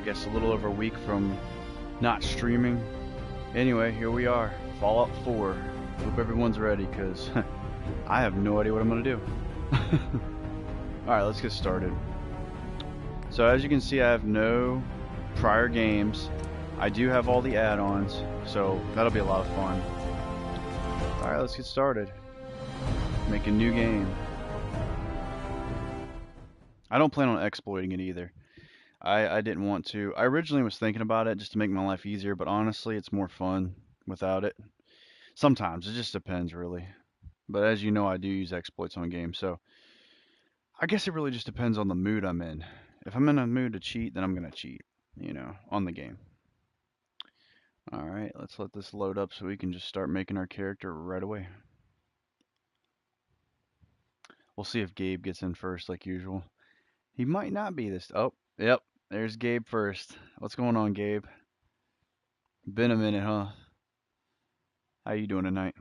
guess a little over a week from not streaming. Anyway, here we are, Fallout 4. Hope everyone's ready, because I have no idea what I'm going to do. Alright, let's get started. So as you can see, I have no prior games. I do have all the add-ons, so that'll be a lot of fun. Alright, let's get started. Make a new game. I don't plan on exploiting it either. I didn't want to. I originally was thinking about it just to make my life easier, but honestly, it's more fun without it. Sometimes, it just depends, really. But as you know, I do use exploits on games, so I guess it really just depends on the mood I'm in. If I'm in a mood to cheat, then I'm going to cheat, on the game. Alright, let's let this load up so we can just start making our character right away. We'll see if Gabe gets in first, like usual. He might not be this. Oh, yep. There's Gabe first. What's going on, Gabe? Been a minute, huh? How you doing tonight?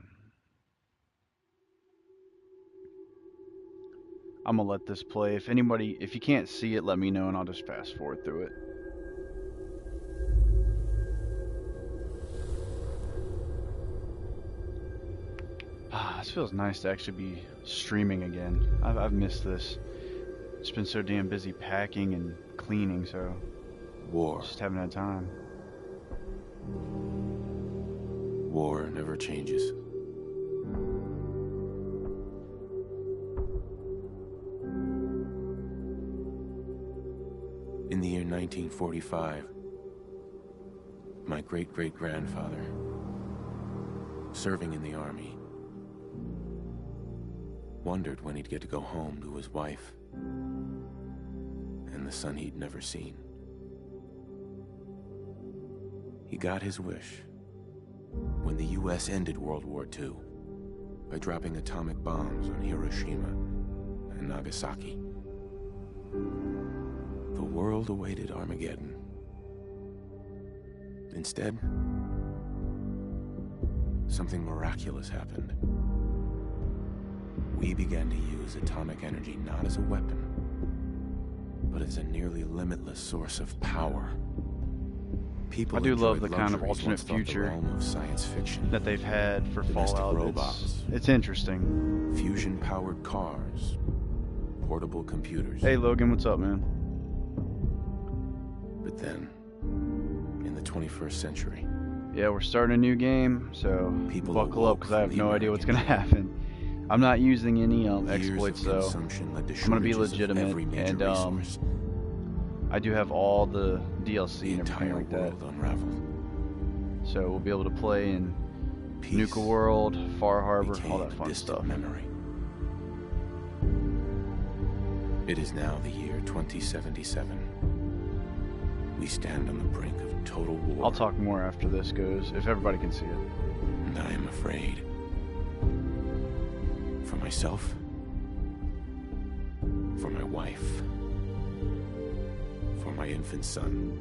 I'm gonna let this play. If you can't see it, let me know and I'll just fast forward through it. This feels nice to actually be streaming again. I've missed this. It's been so damn busy packing and cleaning, so just haven't had time. War never changes. In the year 1945, my great-great-grandfather, serving in the army, wondered when he'd get to go home to his wife and the son he'd never seen. He got his wish when the U.S. ended World War II by dropping atomic bombs on Hiroshima and Nagasaki. The world awaited Armageddon. Instead, something miraculous happened. We began to use atomic energy not as a weapon, but as a nearly limitless source of power. People I do love the enjoyed kind of luxuries alternate once thought the future realm of science fiction. that they've had for Domestic Fallout. robots. It's interesting. Fusion-powered cars, portable computers. Hey Logan, what's up, man? But then, in the 21st century, Yeah, we're starting a new game, so People buckle up awoke because I have from no the idea what's gonna American happen. I'm not using any years exploits of though. consumption led to I'm gonna be shortages of legitimate, every major and resource. I do have all the DLC The and everything entire like that, world unraveled. so we'll be able to play in Peace Nuka World, Far Harbor, became all that a fun distant stuff. memory. It is now the year 2077. We stand on the brink of total war. I'll talk more after this goes, if everybody can see it. And I am afraid. For myself. For my wife. For my infant son.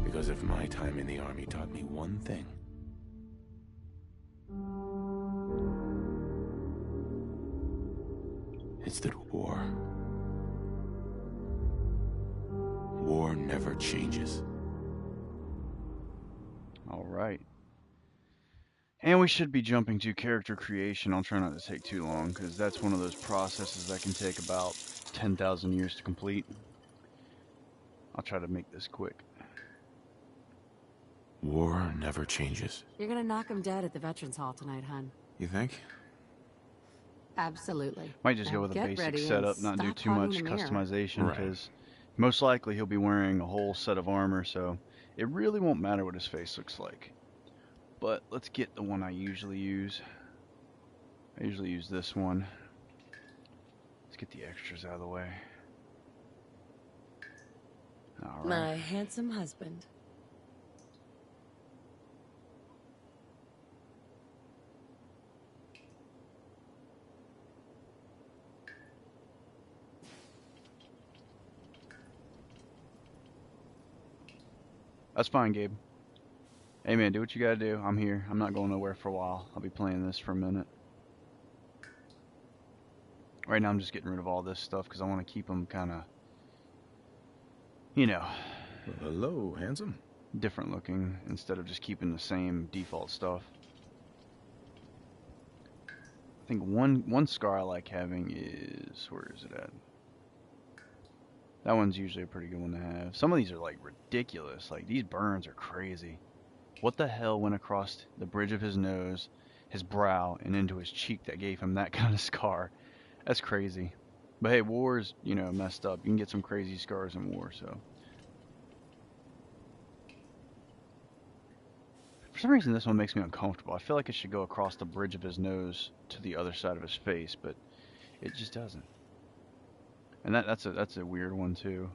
Because if my time in the army taught me one thing, it's that war never changes. Alright. And we should be jumping to character creation. I'll try not to take too long, because that's one of those processes that can take about 10,000 years to complete. I'll try to make this quick. War never changes. You're gonna knock him dead at the Veterans Hall tonight, hun. You think? Absolutely. Might just Now go with a get basic ready and setup, not do stop too hogging much the mirror. customization, Right. because most likely he'll be wearing a whole set of armor, so it really won't matter what his face looks like. But let's get the one I usually use. I usually use this one. Let's get the extras out of the way. Alright. My handsome husband. That's fine, Gabe. Hey man, do what you gotta do. I'm here. I'm not going nowhere for a while. I'll be playing this for a minute. Right now I'm just getting rid of all this stuff because I want to keep them kind of, you know, Well, hello, handsome. different looking instead of just keeping the same default stuff. I think one scar I like having is, where is it at? That one's usually a pretty good one to have. Some of these are like ridiculous. Like these burns are crazy. What the hell went across the bridge of his nose, his brow, and into his cheek that gave him that kind of scar? That's crazy. But hey, war's, messed up. You can get some crazy scars in war, so. For some reason, this one makes me uncomfortable. I feel like it should go across the bridge of his nose to the other side of his face, but it just doesn't. And that's a weird one too.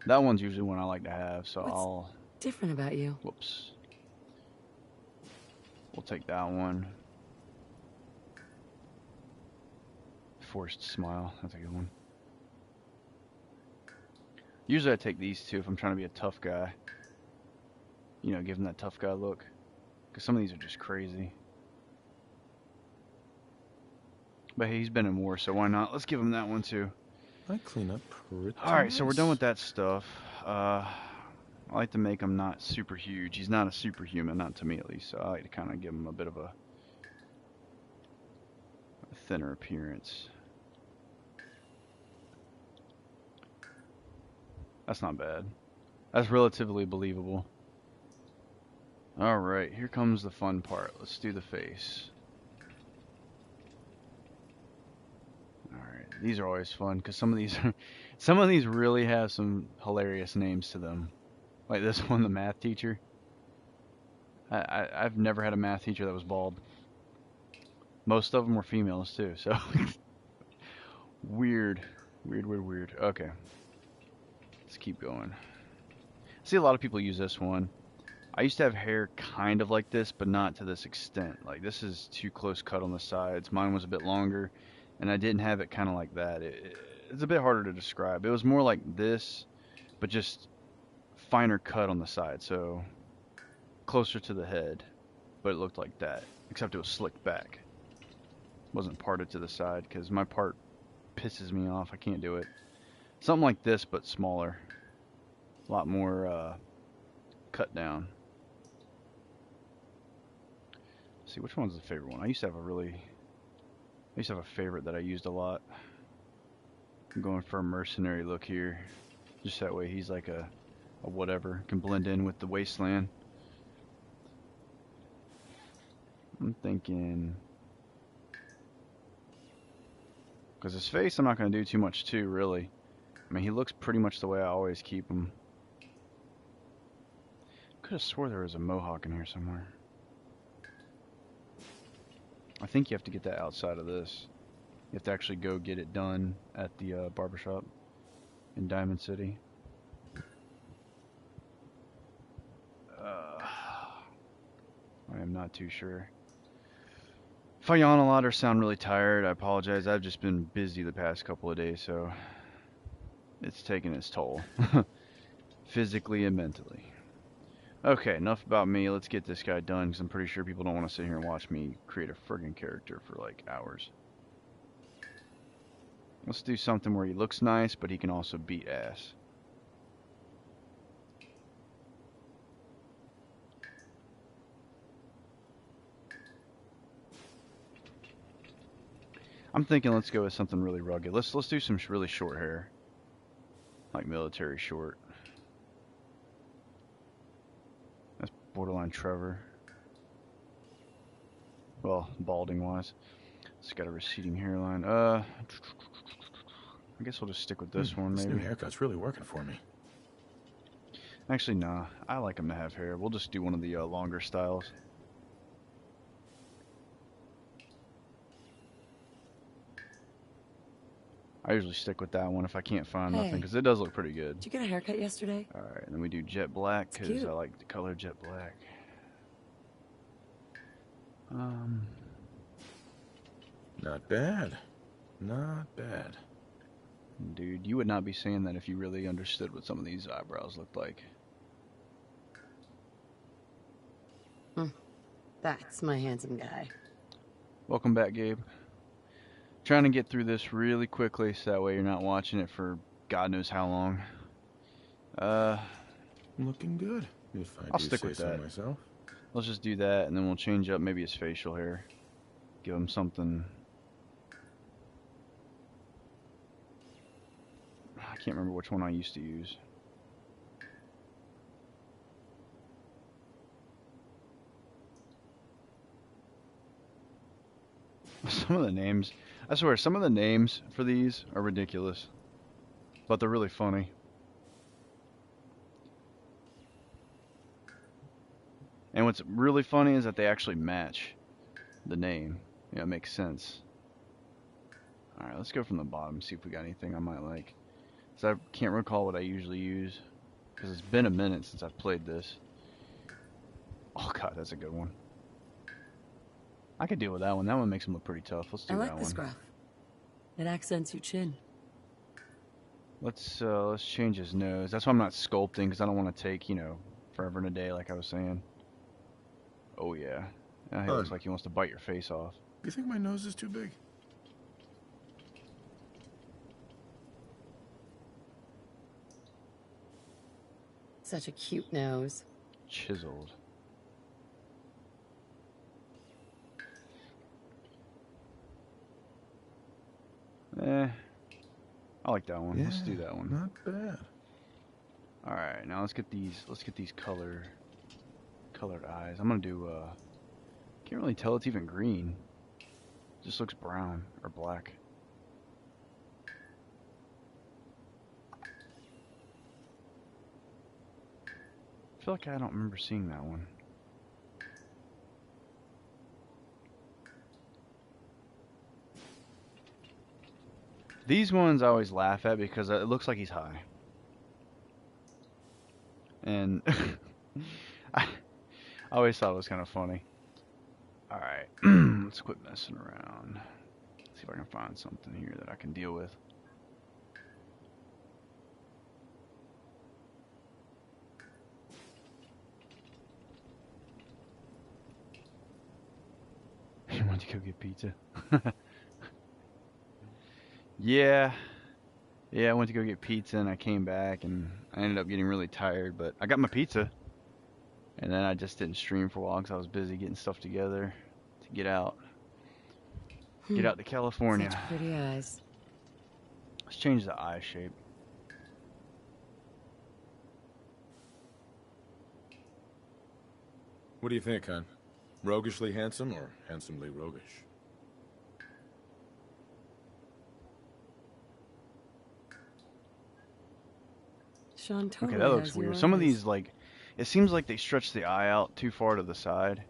That one's usually one I like to have, so What's different about you? Whoops. We'll take that one. Forced smile. That's a good one. Usually I take these two if I'm trying to be a tough guy. Give him that tough guy look. Because some of these are just crazy. But hey, he's been in war, so why not? Let's give him that one too. I clean up pretty Alright, so we're done nice. with that stuff. I like to make him not super huge. He's not a superhuman, not to me at least. So I like to kind of give him a bit of a thinner appearance. That's not bad. That's relatively believable. Alright, here comes the fun part. Let's do the face. Alright, these are always fun because some of these really have some hilarious names to them. Like this one, the math teacher. I've never had a math teacher that was bald. Most of them were females too, so weird. Okay, let's keep going. I see a lot of people use this one. I used to have hair kind of like this, but not to this extent. Like this is too close cut on the sides. Mine was a bit longer, and I didn't have it kind of like that. It's a bit harder to describe. It was more like this, but just finer cut on the side, so closer to the head, but it looked like that, except it was slicked back. It wasn't parted to the side, because my part pisses me off. I can't do it. Something like this, but smaller. A lot more cut down. Let's see, which one's the favorite one? I used to have a favorite that I used a lot. I'm going for a mercenary look here. Just that way he's like a whatever, can blend in with the wasteland. I'm thinking, because his face I'm not going to do too much to, really. I mean, he looks pretty much the way I always keep him. Could have swore there was a mohawk in here somewhere. I think you have to get that outside of this. You have to actually go get it done at the barbershop in Diamond City. I am not too sure. If I yawn a lot or sound really tired, I apologize. I've just been busy the past couple of days, so it's taken its toll. Physically and mentally. Okay, enough about me. Let's get this guy done, because I'm pretty sure people don't want to sit here and watch me create a friggin' character for like hours. Let's do something where he looks nice, but he can also beat ass. I'm thinking let's go with something really rugged. Let's do some really short hair. Like military short. That's borderline Trevor. Well, balding wise. It's got a receding hairline. I guess we'll just stick with this one, This maybe. new haircut's really working for me. Actually, nah. I like him to have hair. We'll just do one of the longer styles. I usually stick with that one if I can't find nothing, because it does look pretty good. Did you get a haircut yesterday? Alright, and then we do jet black, It's because cute. I like the color jet black. Not bad. Not bad. Dude, you would not be saying that if you really understood what some of these eyebrows looked like. That's my handsome guy. Welcome back, Gabe. Trying to get through this really quickly so that way you're not watching it for God knows how long. Uh, Looking good, if I I'll do stick say with so that. myself. Let's just do that, and then we'll change up maybe his facial hair. Give him something. I can't remember which one I used to use. Some of the names, I swear, some of the names for these are ridiculous, but they're really funny. And what's really funny is that they actually match the name. You know, it makes sense. Alright, let's go from the bottom, see if we got anything I might like. So I can't recall what I usually use, because it's been a minute since I've played this. Oh god, that's a good one. I could deal with that one. That one makes him look pretty tough. Let's do I that like the one. scruff. It accents your chin. Let's change his nose. That's why I'm not sculpting, because I don't want to take, you know, forever and a day, like I was saying. Oh yeah. He looks like he wants to bite your face off. You think my nose is too big? Such a cute nose. Chiseled. I like that one. Yeah, Let's do that one. Not bad. All right, now let's get these colored eyes. I'm gonna do can't really tell it's even green. It just looks brown or black. I feel like I don't remember seeing that one. These ones I always laugh at because it looks like he's high. And I always thought it was kind of funny. Alright, let's quit messing around. See if I can find something here that I can deal with. You want to go get pizza? Yeah. Yeah, I went to go get pizza and I came back and I ended up getting really tired, but I got my pizza. And then I just didn't stream for a while because I was busy getting stuff together to get out. Get out to California. Such pretty eyes. Let's change the eye shape. What do you think, hon? Roguishly handsome or handsomely roguish? Sean totally Okay, that looks has your weird. Some of eyes. these, like, it seems like they stretch the eye out too far to the side.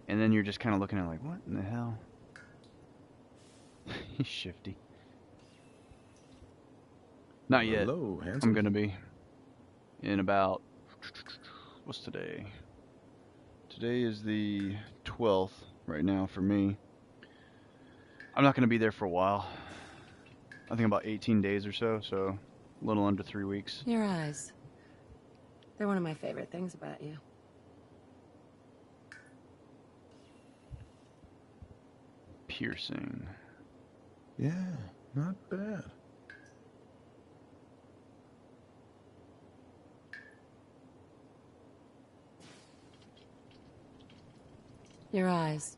And then you're just kind of looking at it like, what in the hell? He's shifty. Not yet. Hello, handsome. I'm gonna be in about, what's today? Today is the 12th right now for me. I'm not gonna be there for a while. I think about 18 days or so, so a little under 3 weeks. Your eyes. They're one of my favorite things about you. Piercing. Yeah, not bad. Your eyes.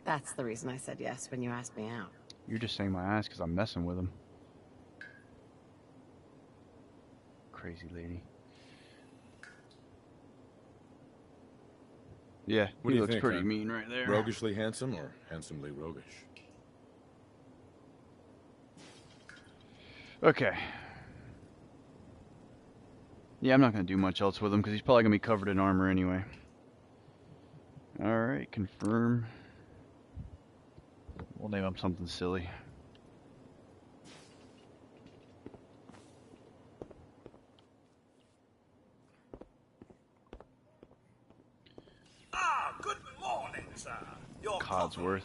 That's the reason I said yes when you asked me out. You're just saying my eyes because I'm messing with them. Crazy lady. Yeah, What do he you looks think, pretty hon? mean right there. Roguishly handsome or handsomely roguish? Okay. Yeah, I'm not going to do much else with him because he's probably going to be covered in armor anyway. Alright, confirm. We'll name him something silly. Good morning, sir. Your Codsworth.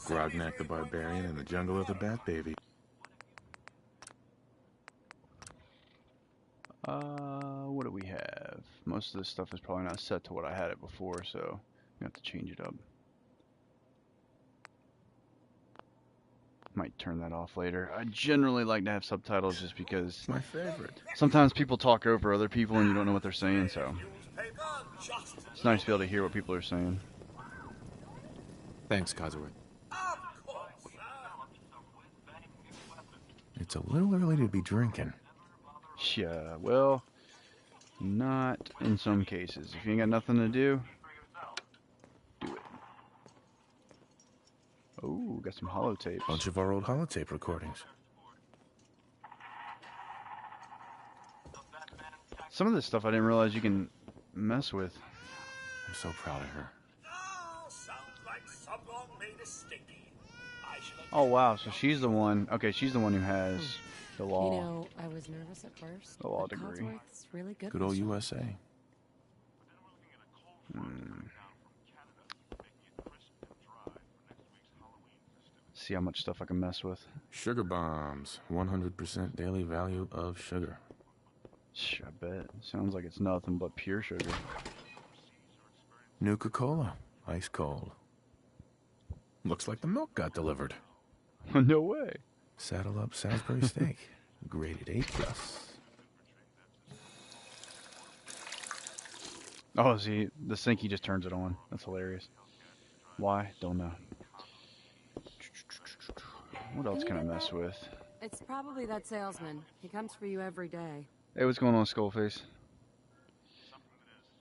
Grognak the Barbarian in the jungle of the Bat Baby. What do we have? Most of this stuff is probably not set to what I had it before, so I'm going to have to change it up. Might turn that off later. I generally like to have subtitles just because It's my favorite. sometimes people talk over other people and you don't know what they're saying, so Newspaper just it's nice to be able to hear what people are saying. Thanks, Codsworth. of course, sir. It's a little early to be drinking. Yeah, well, not in some cases. If you ain't got nothing to do, do it. Oh, got some holotapes. Bunch of our old holotape recordings. Some of this stuff I didn't realize you can mess with. I'm so proud of her. Oh, sounds like someone made a sticky. I shall Oh wow, so she's the one. Okay, she's the one who has the You law. know, I was nervous at first. The law but degree. Codsworth's really good. Good with old shit. USA. See how much stuff I can mess with. Sugar bombs. 100% daily value of sugar. I bet. Sounds like it's nothing but pure sugar. Nuka-Cola. Ice cold. Looks like the milk got delivered. No way. Saddle up Salisbury steak. Graded A+. Oh, see, the sink, he just turns it on. That's hilarious. Why? Don't know. What else can I mess with? It's probably that salesman. He comes for you every day. Hey, what's going on, Skullface?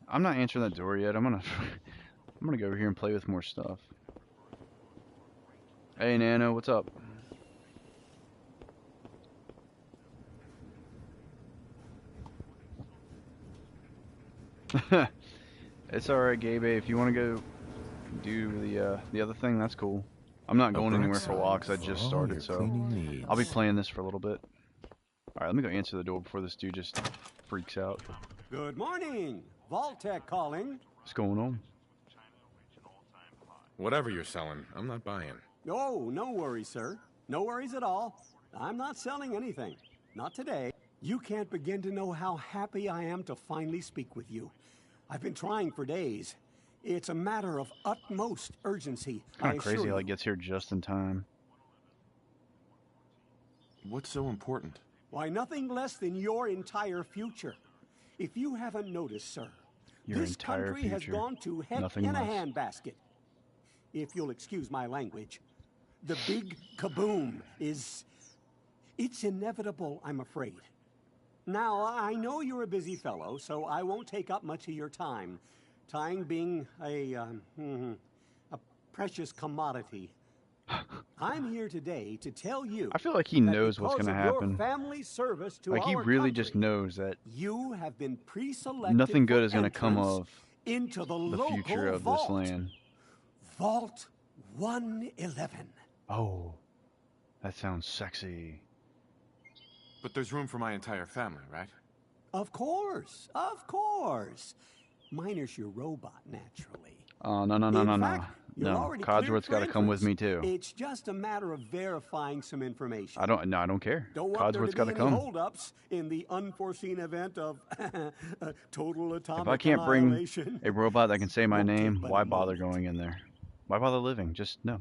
I'm not answering that door yet. I'm gonna go over here and play with more stuff. Hey, Nano, what's up? It's alright, Gabe. If you want to go do the other thing, that's cool. I'm not going anywhere for a while because I just started, so I'll be playing this for a little bit. Alright, let me go answer the door before this dude just freaks out. Good morning. Vault-Tec calling. What's going on? Whatever you're selling, I'm not buying. Oh, no worries, sir. No worries at all. I'm not selling anything. Not today. You can't begin to know how happy I am to finally speak with you. I've been trying for days. It's a matter of utmost urgency. Kind of crazy how he gets here just in time. What's so important? Why, nothing less than your entire future. If you haven't noticed, sir, Your this entire country has future. gone to heck Nothing in a less. handbasket. If you'll excuse my language, the big kaboom is... It's inevitable, I'm afraid. Now, I know you're a busy fellow, so I won't take up much of your time. Time being a precious commodity. I'm here today to tell you. I feel like he that knows what's because going to of your happen. family service to Like he our really country, just knows that you have been pre-selected. nothing good for is going to come entrance of into the the local future of vault. this land. Vault 111. Oh, that sounds sexy. But there's room for my entire family, right? Of course, of course. Minus your robot, naturally. Oh, no, no, no, In no, no. fact, you're No, already cleared Codsworth's for got to come with me entrance. too. It's just a matter of verifying some information. I don't care. Don't want there Codsworth's to got be to any come. holdups in the unforeseen event of total atomic If I can't bring annihilation. a robot that can say my Won't take name, but a why bother moment. going in there? Why bother living? Just no.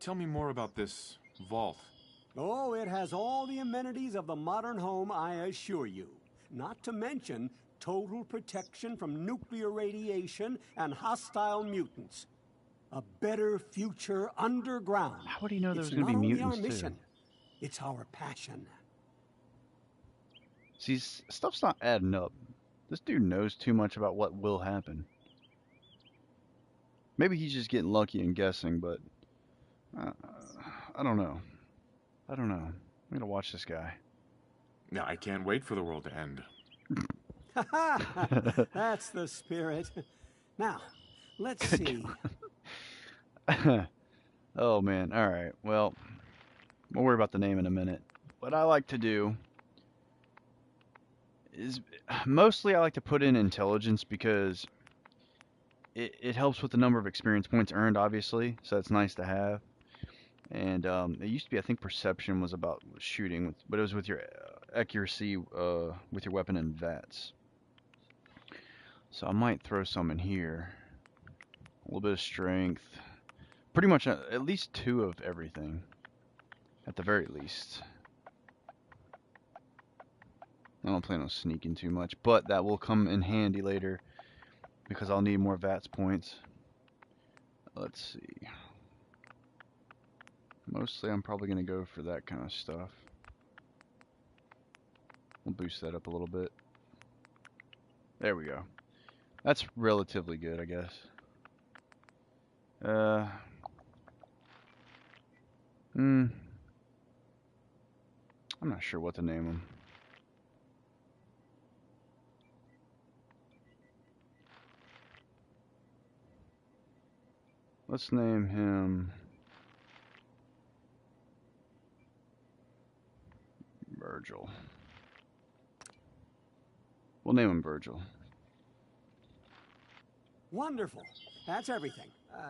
Tell me more about this vault. Oh, it has all the amenities of the modern home, I assure you. Not to mention total protection from nuclear radiation and hostile mutants. A better future underground. How would he know there It's was going to be not only mutants our too? mission, it's our passion. See, stuff's not adding up. This dude knows too much about what will happen. Maybe he's just getting lucky and guessing, but I don't know. I don't know. I'm gonna watch this guy. Now, I can't wait for the world to end. That's the spirit. Now, let's see. Oh man. All right. Well, we'll worry about the name in a minute. What I like to do is mostly I like to put in intelligence because it helps with the number of experience points earned, obviously. So it's nice to have. And it used to be, I think, perception was about shooting, but it was with your accuracy with your weapon and VATS. So I might throw some in here. A little bit of strength, Pretty much at least 2 of everything, at the very least. I don't plan on sneaking too much, but that will come in handy later because I'll need more VATS points. Let's see. Mostly I'm probably going to go for that kind of stuff. We'll boost that up a little bit. There we go. That's relatively good, I guess. I'm not sure what to name him. Let's name him Virgil. We'll name him Virgil. Wonderful. That's everything.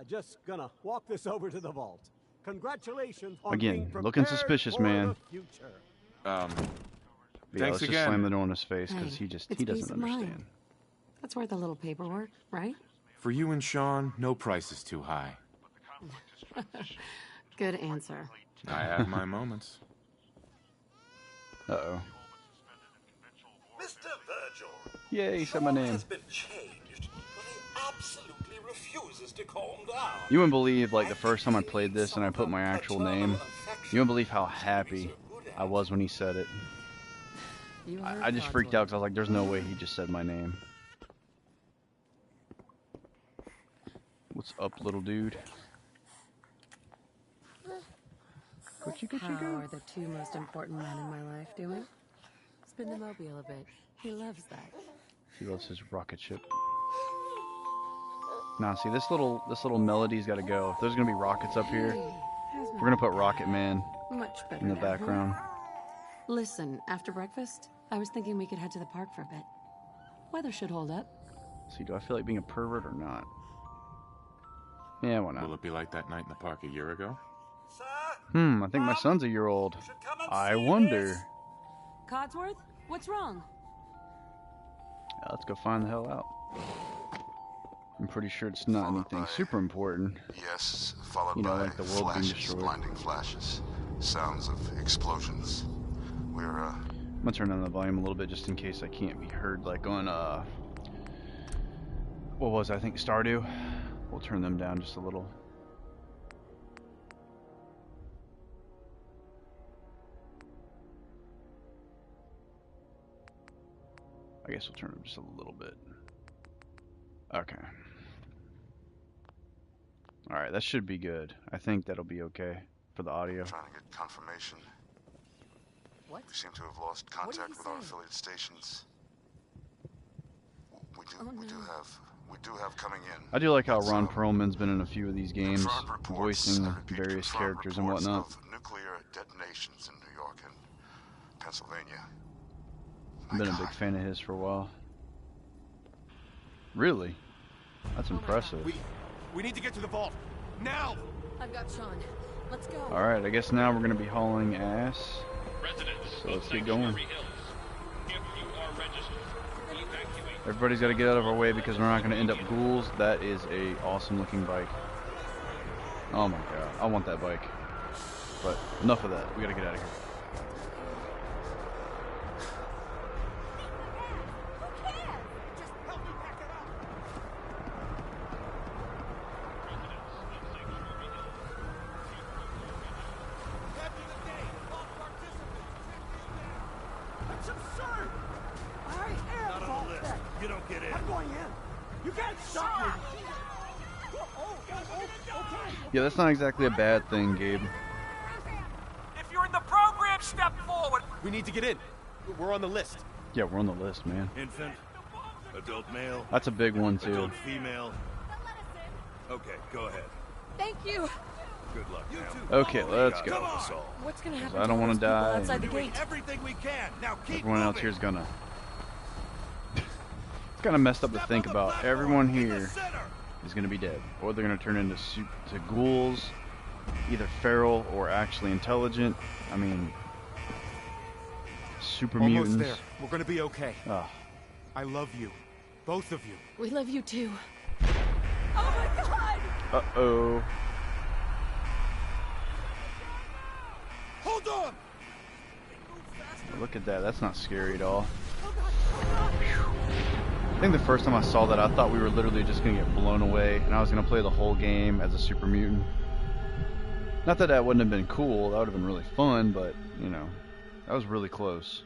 Just gonna walk this over to the vault. Congratulations on Again, being looking prepared suspicious, for man. the future. Yeah, Thanks let's again. just slam the door in his face because Hey, he it's doesn't peace of mind. understand. That's worth a little paperwork, right? For you and Sean, no price is too high. Good answer. I have my moments. Uh-oh. Mr. Virgil. Yay, he said my Sean name. has been changed, but he absolutely refuses to calm down. You wouldn't believe, like, the first time I played this and I put my actual name, you wouldn't believe how happy I was when he said it. You heard I just God's freaked word. out because I was like, there's no way he just said my name. What's up, little dude? How are the 2 most important men in my life doing? Spin the mobile a bit. He loves that. He loves his rocket ship. Nah, see, this little melody's got to go. If there's gonna be rockets up here, we're gonna put Rocket Man Much better in the now, huh? background. Listen, after breakfast, I was thinking we could head to the park for a bit. Weather should hold up. See, do I feel like being a pervert or not? Yeah, why Will not? it be like that night in the park a year ago? Sir, I think my son's a year old. you should come and I see wonder. this. Codsworth, what's wrong? Let's go find the hell out. I'm pretty sure it's not anything super important. Yes, followed You know, by like the world being flashes, destroyed. blinding flashes, sounds of explosions. We're, I'm gonna turn down the volume a little bit just in case I can't be heard, like on what was it? I think Stardew. We'll turn them down just a little. I guess we'll turn them just a little bit. Okay. Alright, that should be good. I think that'll be okay for the audio. trying to get confirmation. What? We seem to have lost What did contact he with our say? affiliate stations. We Oh, do have coming in. I do like how So, Ron Perlman's been in a few of these games, confirmed reports, voicing I repeat, various confirmed characters and reports whatnot. of nuclear detonations in New York and Pennsylvania. I've been a big fan of his for a while. Really? That's impressive. We need to get to the vault. Now! I've got Sean. Let's go. Alright, I guess now we're gonna be hauling ass. So let's get going. Everybody's gotta get out of our way because we're not gonna end up ghouls. That is a awesome looking bike. Oh my god, I want that bike. But enough of that, we gotta get out of here. That's absurd! I am vault tech. You don't get in. I'm going in. You can't stop me. Okay. Yeah, that's not exactly a bad thing, Gabe. If you're in the program, step forward. We need to get in. We're on the list. Yeah, we're on the list, man. Infant, adult male, That's a big one, too. adult female. Okay, go ahead. Thank you. Good luck now. Okay, let's Come go. on. What's gonna happen? I don't to wanna those people die. outside the Doing gate? everything we can. Now keep Everyone else moving. here's gonna. It's kind of messed up to Step think on the about. platform Everyone in the here center. is gonna be dead, or they're gonna turn into to ghouls, either feral or actually intelligent. I mean, super Almost mutants. there. We're gonna be okay. Ah, I love you. Both of you. We love you too. Oh my god! uh-oh. Look at that. That's not scary at all. I think the first time I saw that, I thought we were literally just going to get blown away, and I was going to play the whole game as a super mutant. Not that that wouldn't have been cool. That would have been really fun, but, you know, that was really close.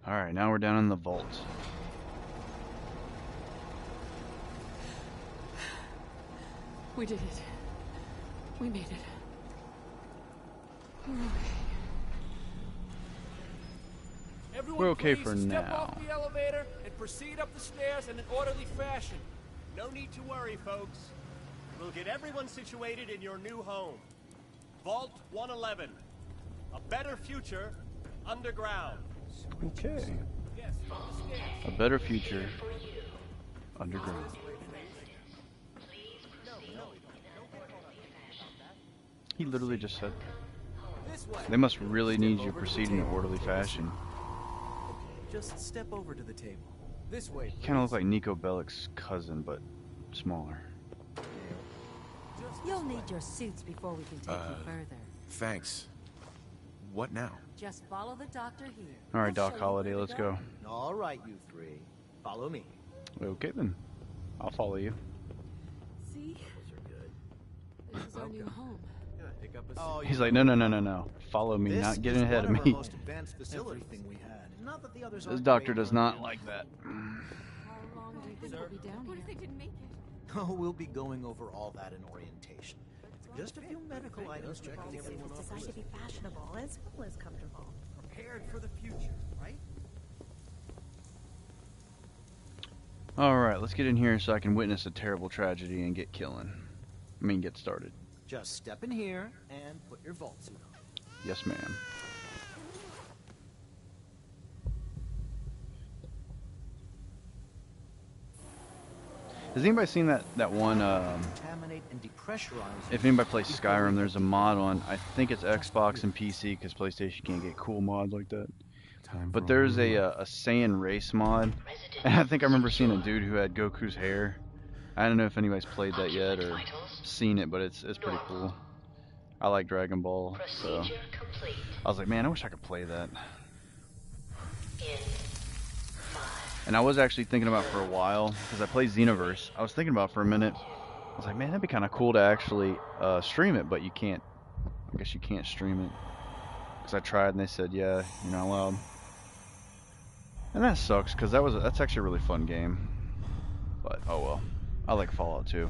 Alright, now we're down in the vault. We did it. We made it. We're okay. Everyone, We're okay please for step now. off the elevator and proceed up the stairs in an orderly fashion. No need to worry, folks. We'll get everyone situated in your new home. Vault 111. A better future underground. Okay. Yes, from the stairs. A better future underground. He literally just said This way. they must really need you to proceed in an orderly fashion. Just step over to the table. This way. Kind of look like Nico Bellic's cousin, but smaller. You'll need your suits before we can take you further. Thanks. What now? Just follow the doctor here. All right, He'll Doc show you Holliday, where to let's go. All right, you three. Follow me. Okay then, I'll follow you. See? This is our new home. Pick up Oh, He's like, no. Follow me, not getting ahead of me. Most advanced facility. Everything we had. Not that the others This aren't doctor great, does but- not like that. How long do you think we'll be down What if here? they didn't make it? Oh, we'll be going over all that in orientation. Just a few medical items, checking everyone It's off. designed to be fashionable as well as comfortable. Prepared for the future, right? Alright, let's get in here so I can witness a terrible tragedy and get get started. Just step in here and put your vault suit on. Yes, ma'am. Has anybody seen that one, Contaminate and depressurize. if anybody plays Skyrim, there's a mod on, I think it's Xbox and PC, because PlayStation can't get cool mods like that. But there's a Saiyan race mod, and I think I remember seeing a dude who had Goku's hair. I don't know if anybody's played that yet or seen it, but it's pretty cool. I like Dragon Ball, so I was like, man, I wish I could play that. And I was actually thinking about for a while, because I play Xenoverse, I was thinking about for a minute, I was like, man, that'd be kind of cool to actually stream it, but you can't, I guess you can't stream it. Because I tried and they said, yeah, you're not allowed. And that sucks, because that's actually a really fun game. But, oh well. I like Fallout 2.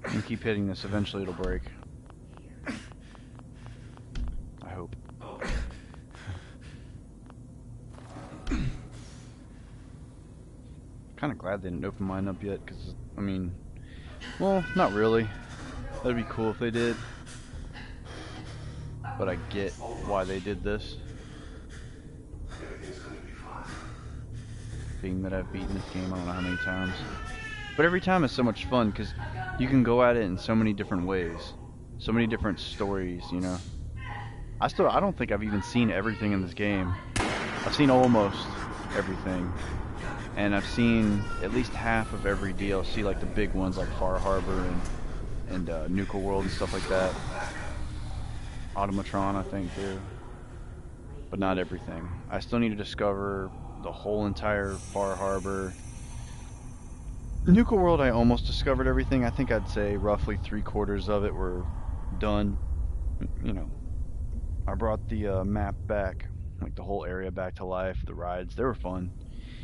And keep hitting this, eventually it'll break. I hope. Kind of glad they didn't open mine up yet, because, I mean, well, not really. That'd be cool if they did. But I get why they did this. Being that I've beaten this game I don't know how many times. But every time is so much fun, because you can go at it in so many different ways. So many different stories, you know. I don't think I've even seen everything in this game. I've seen almost everything. And I've seen at least half of every DLC, like the big ones like Far Harbor and Nuka World and stuff like that. Automatron, I think, too. But not everything. I still need to discover the whole entire Far Harbor. Nuka World, I almost discovered everything. I think I'd say roughly 3/4 of it were done. You know, I brought the map back, like the whole area back to life. The rides, they were fun.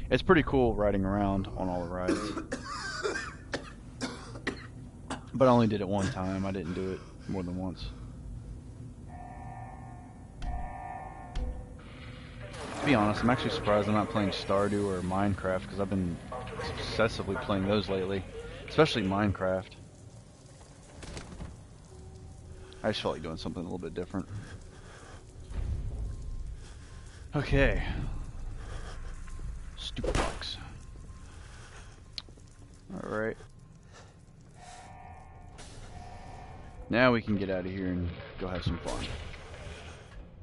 It's pretty cool riding around on all the rides. But I only did it one time. I didn't do it more than once. To be honest, I'm actually surprised I'm not playing Stardew or Minecraft, because I've been obsessively playing those lately. Especially Minecraft. I just felt like doing something a little bit different. Okay. Stupid box. Alright. Now we can get out of here and go have some fun.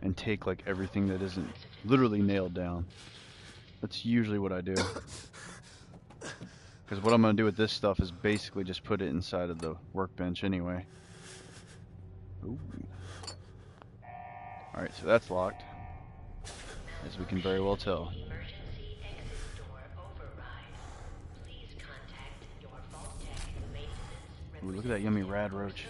And take like everything that isn't literally nailed down. That's usually what I do. Because what I'm going to do with this stuff is basically just put it inside of the workbench anyway. Ooh. Alright, so that's locked. As we can very well tell. Ooh, look at that yummy rad roach.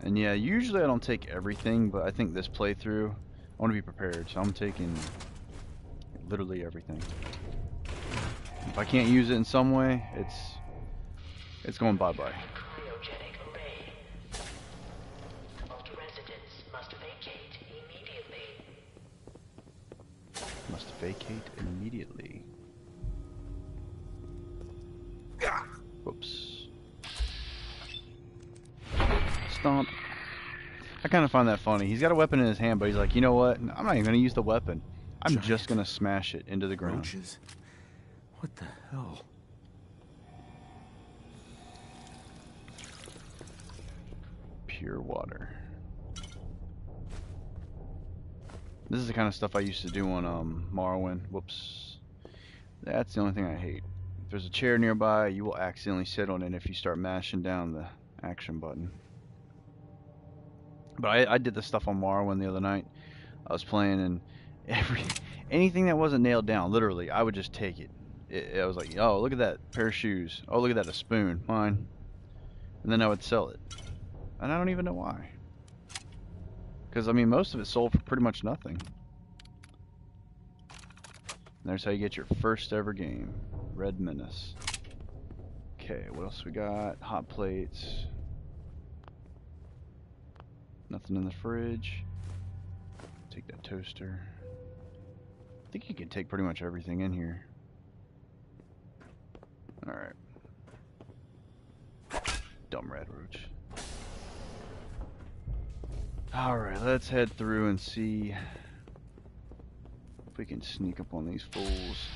And yeah, usually I don't take everything, but I think this playthrough, I want to be prepared, so I'm taking literally everything. If I can't use it in some way, it's going bye-bye. Must vacate immediately. Whoops. Stomp. I kind of find that funny. He's got a weapon in his hand, but he's like, you know what? I'm not even going to use the weapon. I'm just going to smash it into the ground. Roaches? What the hell? Pure water. This is the kind of stuff I used to do on Morrowind. Whoops. That's the only thing I hate. If there's a chair nearby, you will accidentally sit on it if you start mashing down the action button. But I did this stuff on Morrowind the other night. I was playing, and anything that wasn't nailed down, literally, I would just take it. I was like, oh, look at that pair of shoes. Oh, look at that, a spoon. Mine. And then I would sell it. And I don't even know why. Because, I mean, most of it sold for pretty much nothing. And there's how you get your first ever game. Red Menace. Okay, what else we got? Hot plates. Nothing in the fridge. Take that toaster. I think you can take pretty much everything in here. Alright. Dumb rad roach. Alright, let's head through and see if we can sneak up on these fools.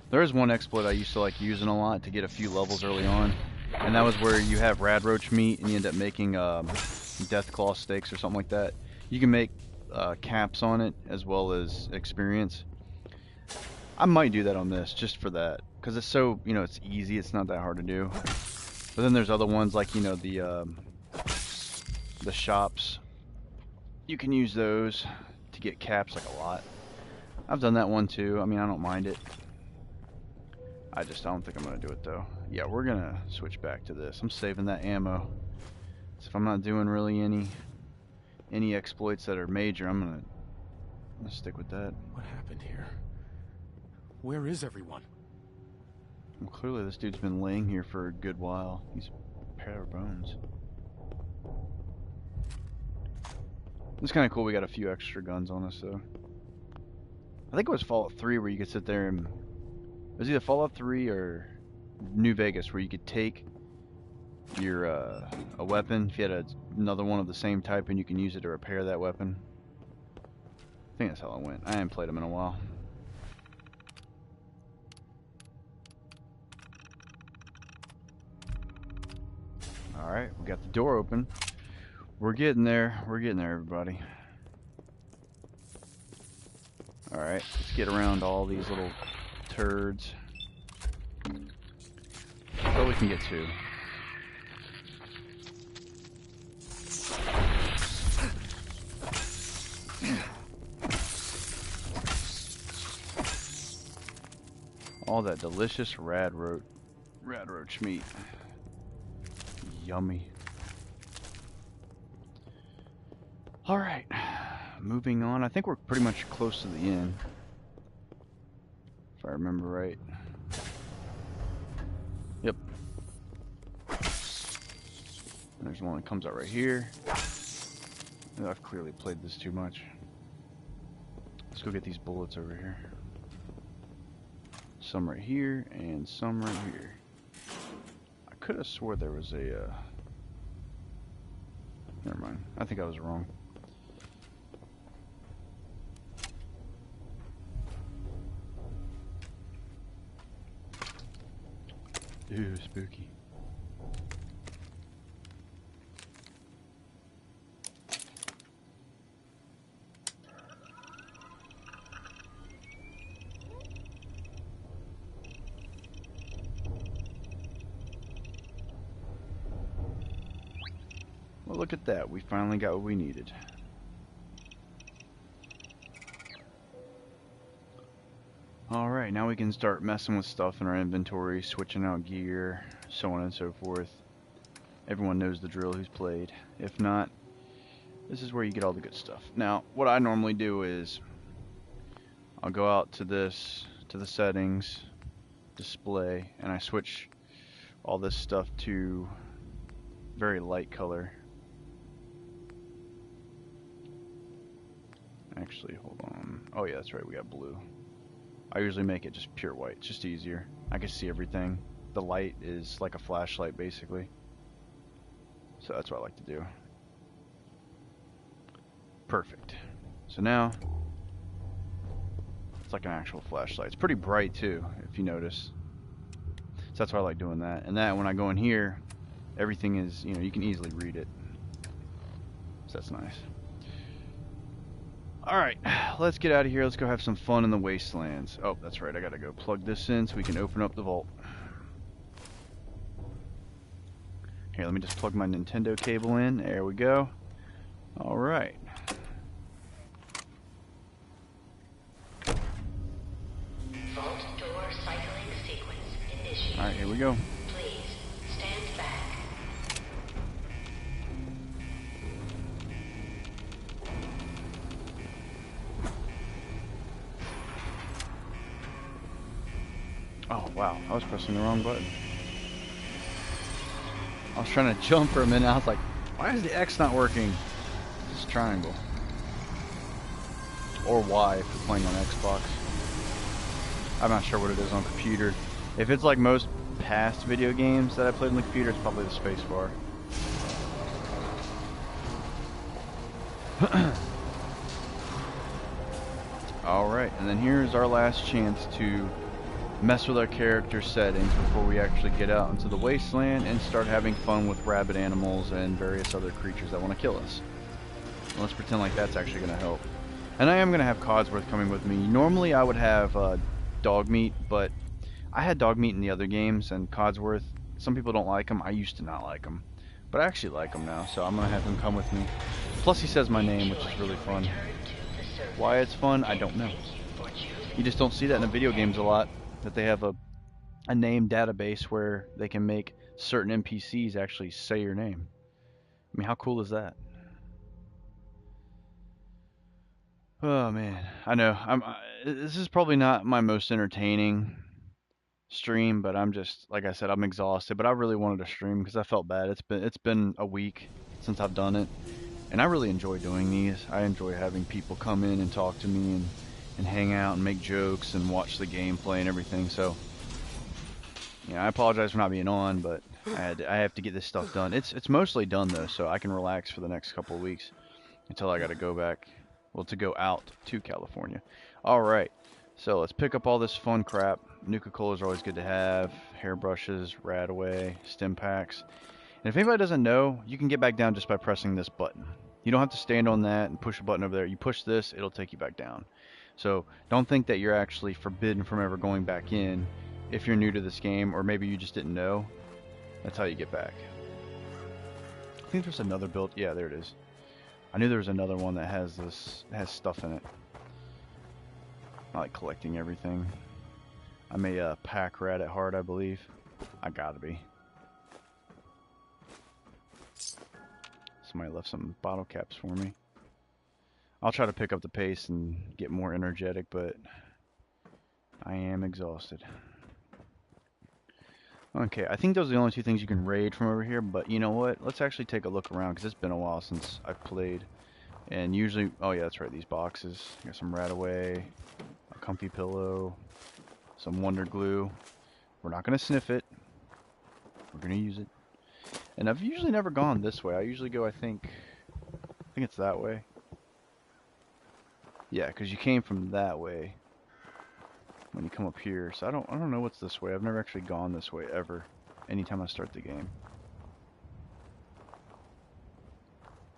There is one exploit I used to like using a lot to get a few levels early on, and that was where you have rad roach meat and you end up making death claw steaks or something like that. You can make caps on it as well as experience. I might do that on this just for that, because it's so, you know, it's easy, it's not that hard to do. But then there's other ones like, you know, the shops. You can use those to get caps like a lot. I've done that one too. I mean, I don't mind it. I don't think I'm going to do it though. Yeah, we're going to switch back to this. I'm saving that ammo. So if I'm not doing really any exploits that are major, I'm going to stick with that. What happened here? Where is everyone? Well, clearly this dude's been laying here for a good while. He's a pair of bones. It's kind of cool we got a few extra guns on us though. I think it was Fallout 3 where you could sit there and... It was either Fallout 3 or New Vegas where you could take your a weapon if you had another one of the same type and you can use it to repair that weapon. I think that's how it went. I haven't played them in a while. Alright, we got the door open. We're getting there. We're getting there, everybody. Alright, let's get around all these little turds. So we can get two. All that delicious rad roach meat. Yummy. Alright, moving on. I think we're pretty much close to the end, if I remember right. Yep. There's one that comes out right here. I've clearly played this too much. Let's go get these bullets over here. Some right here and some right here. I could have swore there was a Never mind. I think I was wrong. Ooh, spooky. Well, look at that. We finally got what we needed. Alright, now we can start messing with stuff in our inventory, switching out gear, so on and so forth. Everyone knows the drill who's played. If not, this is where you get all the good stuff. Now, what I normally do is I'll go out to this, to the settings, display, and I switch all this stuff to very light color. Actually, hold on. Oh yeah, that's right, we got blue. I usually make it just pure white, it's just easier. I can see everything. The light is like a flashlight, basically. So that's what I like to do. Perfect. So now, it's like an actual flashlight. It's pretty bright too, if you notice. So that's why I like doing that. And that, when I go in here, everything is, you know, you can easily read it. So that's nice. Alright, let's get out of here. Let's go have some fun in the wastelands. Oh, that's right. I gotta go plug this in so we can open up the vault. Here, let me just plug my Nintendo cable in. There we go. Alright. Vault door cycling sequence initiated. Alright, here we go. Please stand back. Oh, wow. I was pressing the wrong button. I was trying to jump for a minute. I was like, why is the X not working? It's triangle. Or Y if you're playing on Xbox. I'm not sure what it is on computer. If it's like most past video games that I played on the computer, it's probably the space bar. Alright, and then here's our last chance to mess with our character settings before we actually get out into the wasteland and start having fun with rabid animals and various other creatures that want to kill us. Well, let's pretend like that's actually going to help. And I am going to have Codsworth coming with me. Normally I would have dog meat, but I had dog meat in the other games, and Codsworth, some people don't like him. I used to not like him, but I actually like him now, so I'm going to have him come with me. Plus he says my name, which is really fun. Why it's fun, I don't know. You just don't see that in the video games a lot. That they have a name database where they can make certain NPCs actually say your name. I mean, how cool is that? Oh man, I know. This is probably not my most entertaining stream, but I'm just, like I said, I'm exhausted. But I really wanted to stream because I felt bad. It's been a week since I've done it, and I really enjoy doing these. I enjoy having people come in and talk to me and hang out and make jokes and watch the gameplay and everything. So, yeah, I apologize for not being on, but I have to get this stuff done. It's mostly done though, so I can relax for the next couple of weeks until I got to go back, well, to go out to California. All right, so let's pick up all this fun crap. Nuka-Colas are always good to have. Hairbrushes, Radaway, stim packs. And if anybody doesn't know, you can get back down just by pressing this button. You don't have to stand on that and push a button over there. You push this, it'll take you back down. So don't think that you're actually forbidden from ever going back in if you're new to this game, or maybe you just didn't know. That's how you get back. I think there's another build. Yeah, there it is. I knew there was another one that has stuff in it. I like collecting everything. I'm a pack rat at heart, I believe. I gotta be. Somebody left some bottle caps for me. I'll try to pick up the pace and get more energetic, but I am exhausted. Okay, I think those are the only two things you can raid from over here, but you know what? Let's actually take a look around, because it's been a while since I've played. And usually, oh yeah, that's right, these boxes. Got some Radaway, a comfy pillow, some Wonder Glue. We're not going to sniff it. We're going to use it. And I've usually never gone this way. I usually go, I think, think it's that way. Yeah, because you came from that way when you come up here. So I don't know what's this way. I've never actually gone this way ever. Anytime I start the game.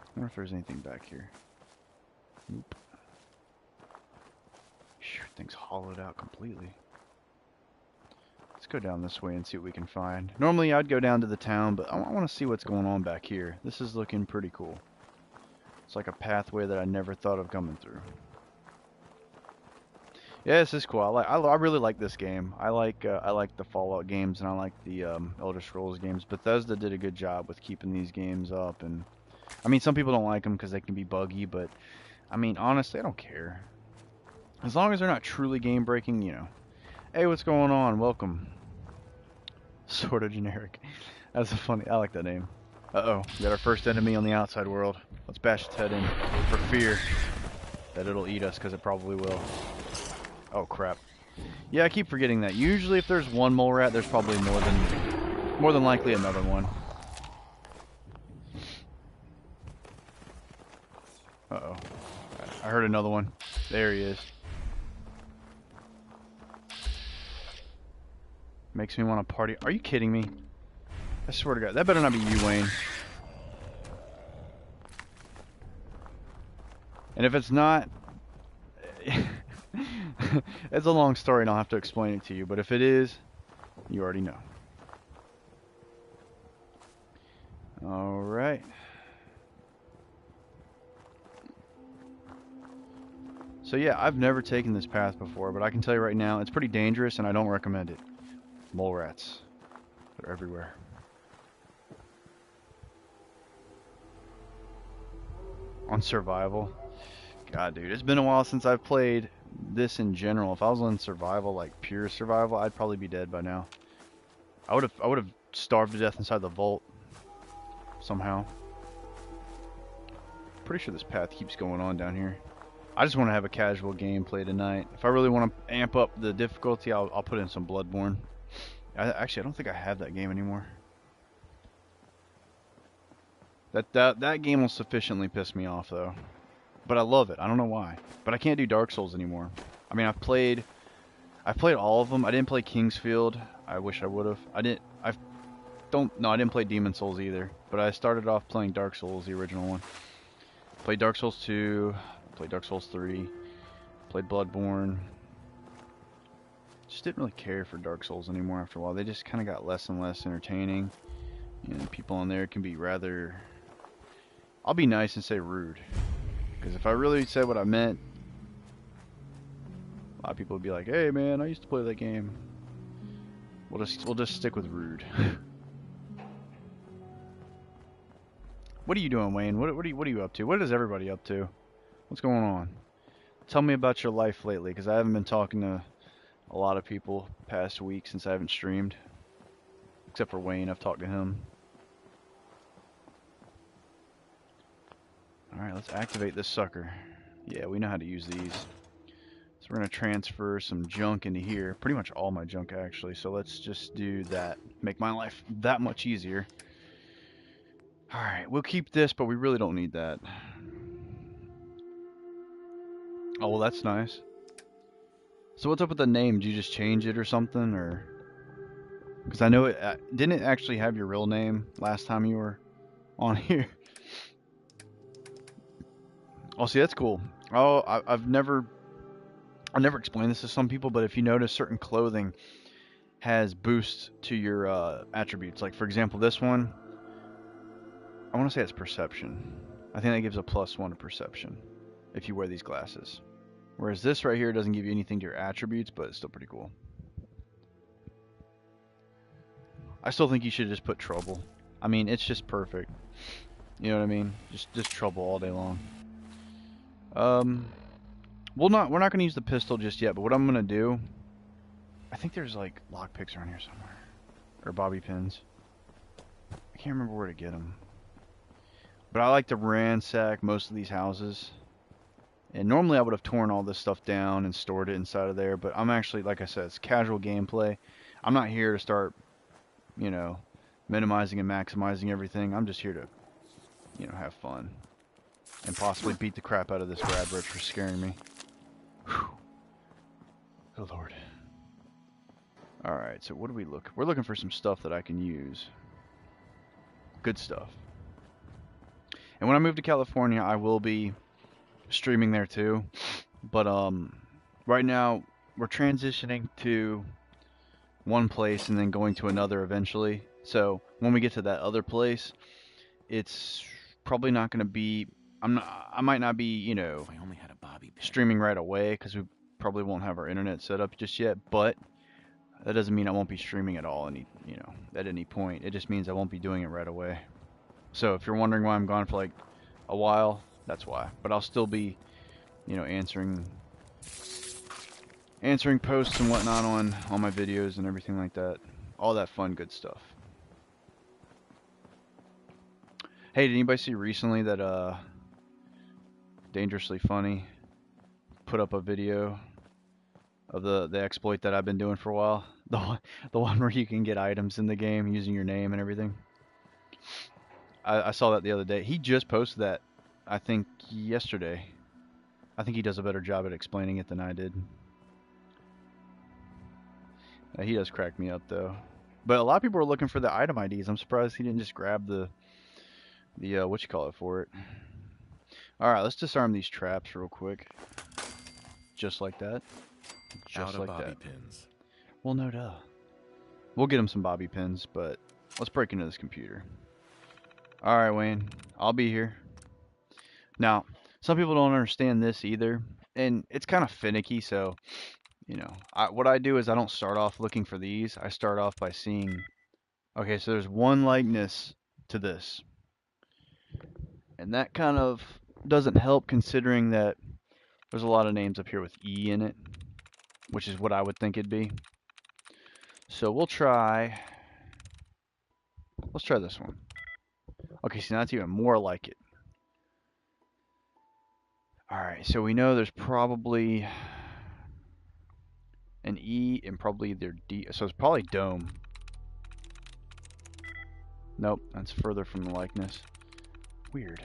I wonder if there's anything back here. Nope. Phew, thing's hollowed out completely. Let's go down this way and see what we can find. Normally I'd go down to the town, but I want to see what's going on back here. This is looking pretty cool. It's like a pathway that I never thought of coming through. Yeah, this is cool. I really like this game. I like the Fallout games and I like the Elder Scrolls games. Bethesda did a good job with keeping these games up, and I mean, some people don't like them because they can be buggy, but I mean, honestly, I don't care. As long as they're not truly game breaking, you know. Hey, what's going on? Welcome. Sort of generic. That's a funny. I like that name. Uh-oh, we got our first enemy on the outside world. Let's bash its head in for fear that it'll eat us, because it probably will. Oh crap. Yeah, I keep forgetting that. Usually if there's one mole rat, there's probably more than likely another one. Uh-oh. I heard another one. There he is. Makes me want to party. Are you kidding me? I swear to God. That better not be you, Wayne. And if it's not... It's a long story and I'll have to explain it to you. But if it is, you already know. Alright. So yeah, I've never taken this path before, but I can tell you right now, it's pretty dangerous and I don't recommend it. Mole rats. They're everywhere. On survival. God, dude, it's been a while since I've played this in general. If I was on survival, like pure survival, I'd probably be dead by now. I would have starved to death inside the vault somehow. Pretty sure this path keeps going on down here. I just want to have a casual gameplay tonight. If I really want to amp up the difficulty, I'll put in some Bloodborne. Actually, I don't think I have that game anymore. That game will sufficiently piss me off though. But I love it. I don't know why. But I can't do Dark Souls anymore. I mean, I've played all of them. I didn't play Kingsfield. I wish I would have. I didn't play Demon Souls either. But I started off playing Dark Souls, the original one. Played Dark Souls 2, played Dark Souls 3, played Bloodborne. Just didn't really care for Dark Souls anymore after a while. They just kind of got less and less entertaining. And people on there can be rather... I'll be nice and say rude. Because if I really said what I meant, a lot of people would be like, "Hey man, I used to play that game." We'll just stick with rude. What are you doing, Wayne? What are you up to? What is everybody up to? What's going on? Tell me about your life lately, because I haven't been talking to a lot of people past week since I haven't streamed. Except for Wayne, I've talked to him. Alright, let's activate this sucker. Yeah, we know how to use these. So we're going to transfer some junk into here. Pretty much all my junk, actually. So let's just do that. Make my life that much easier. Alright, we'll keep this, but we really don't need that. Oh, well, that's nice. So what's up with the name? Did you just change it or something? Or... Because I know it... didn't it actually have your real name last time you were on here? Oh, see, that's cool. Oh, I've never explained this to some people, but if you notice, certain clothing has boosts to your attributes. Like, for example, this one, I want to say it's perception. I think that gives a +1 to perception if you wear these glasses. Whereas this right here doesn't give you anything to your attributes, but it's still pretty cool. I still think you should just put trouble. I mean, it's just perfect. You know what I mean? Just trouble all day long. We're not going to use the pistol just yet, but what I'm going to do, I think there's like lockpicks around here somewhere, or bobby pins. I can't remember where to get them, but I like to ransack most of these houses, and normally I would have torn all this stuff down and stored it inside of there, but I'm actually, like I said, it's casual gameplay. I'm not here to start, you know, minimizing and maximizing everything. I'm just here to, you know, have fun. and possibly beat the crap out of this grab roach for scaring me. Whew. Oh lord. Alright, so what do we look? We're looking for some stuff that I can use. Good stuff. And when I move to California, I will be streaming there too. But right now we're transitioning to one place and then going to another eventually. So when we get to that other place, it's probably not going to be. I might not be, you know, If I only had a bobby pin. streaming right away because we probably won't have our internet set up just yet. But that doesn't mean I won't be streaming at all. At any point, it just means I won't be doing it right away. So if you're wondering why I'm gone for like a while, that's why. But I'll still be, you know, answering posts and whatnot on all my videos and everything like that. All that fun, good stuff. Hey, did anybody see recently that Dangerously Funny put up a video of the exploit that I've been doing for a while? The one where you can get items in the game using your name and everything. I saw that the other day. He just posted that, I think, yesterday. I think he does a better job at explaining it than I did. He does crack me up, though. But a lot of people are looking for the item IDs. I'm surprised he didn't just grab the whatchamacallit for it. Alright, let's disarm these traps real quick. Just like that. Just like bobby that. pins. Well, no duh. We'll get him some bobby pins, but let's break into this computer. Alright, Wayne. I'll be here. Now, some people don't understand this either, and it's kind of finicky, so, you know, what I do is I don't start off looking for these. I start off by seeing, okay, so there's one likeness to this. And that kind of doesn't help considering that there's a lot of names up here with E in it, which is what I would think it'd be. So let's try this one. Okay, so now it's even more like it. Alright, so we know there's probably an E and probably either D, so it's probably Dome. Nope, that's further from the likeness. Weird.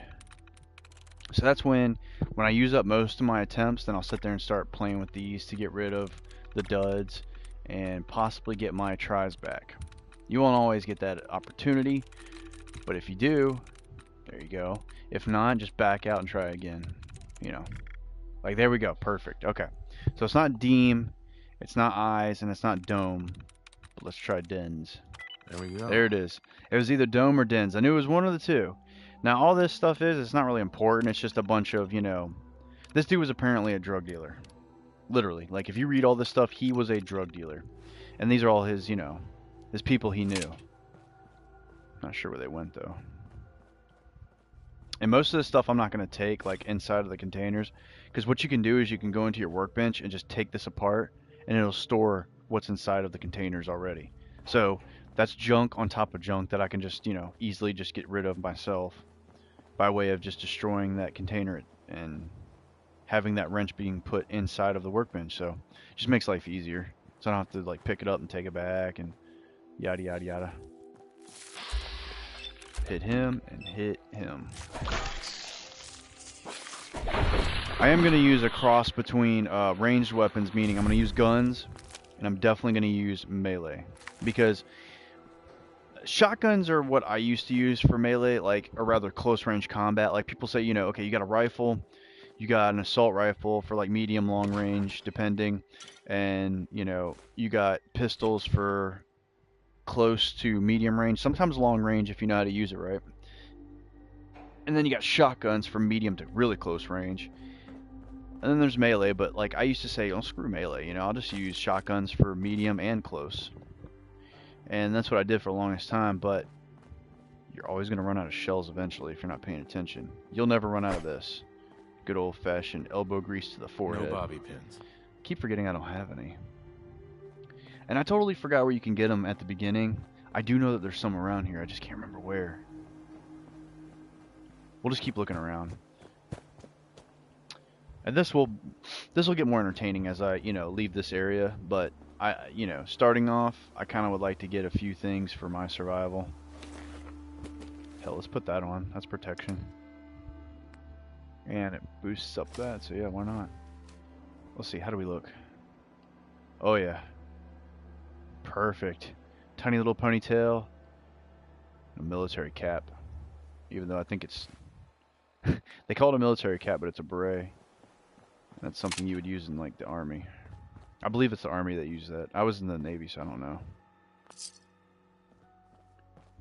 So that's when I use up most of my attempts, then I'll sit there and start playing with these to get rid of the duds and possibly get my tries back. You won't always get that opportunity, but if you do, there you go. If not, just back out and try again. You know, like there we go, perfect. Okay, so it's not Deem, it's not Eyes, and it's not Dome, but let's try Dens. There we go. There it is. It was either Dome or Dens. I knew it was one of the two. Now all this stuff it's not really important. It's just a bunch of, you know, this dude was apparently a drug dealer. Literally, like if you read all this stuff, he was a drug dealer, and these are all his, you know, his people he knew. Not sure where they went though. And most of this stuff I'm not going to take like inside of the containers, because what you can do is you can go into your workbench and just take this apart and it'll store what's inside of the containers already. So that's junk on top of junk that I can just, you know, easily just get rid of myself by way of just destroying that container and having that wrench being put inside of the workbench. So it just makes life easier. So I don't have to like pick it up and take it back and yada yada yada. Hit him and hit him. I am going to use a cross between ranged weapons, meaning I'm going to use guns, and I'm definitely going to use melee. Because shotguns are what I used to use for melee, like, or rather close range combat. Like people say, you know, okay, you got a rifle, you got an assault rifle for like medium, long range, depending, and, you know, you got pistols for close to medium range, sometimes long range if you know how to use it right. And then you got shotguns from medium to really close range. And then there's melee, but like I used to say, oh, screw melee, you know, I'll just use shotguns for medium and close. And that's what I did for the longest time, but you're always going to run out of shells eventually if you're not paying attention. You'll never run out of this. Good old-fashioned elbow grease to the forehead. No bobby pins. Keep forgetting I don't have any. And I totally forgot where you can get them at the beginning. I do know that there's some around here. I just can't remember where. We'll just keep looking around. And this will get more entertaining as I, you know, leave this area. But you know, starting off, I kind of would like to get a few things for my survival. Hell, let's put that on. That's protection. And it boosts up that, so yeah, why not? Let's see, how do we look? Oh yeah. Perfect. Tiny little ponytail. A military cap. Even though I think it's... they call it a military cap, but it's a beret. That's something you would use in, like, the army. I believe it's the army that uses that. I was in the Navy, so I don't know.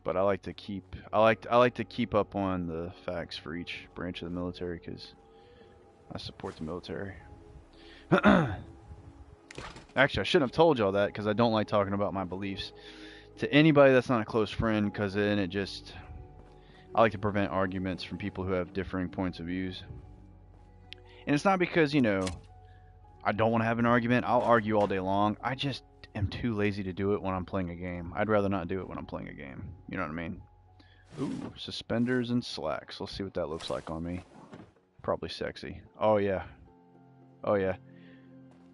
But I like to keep... I like to keep up on the facts for each branch of the military, because I support the military. Actually, I shouldn't have told y'all that, because I don't like talking about my beliefs to anybody that's not a close friend, because then it just... I like to prevent arguments from people who have differing points of views. And it's not because, you know, I don't want to have an argument. I'll argue all day long. I just am too lazy to do it when I'm playing a game. I'd rather not do it when I'm playing a game. You know what I mean? Ooh, suspenders and slacks. Let's see what that looks like on me. Probably sexy. Oh, yeah. Oh, yeah.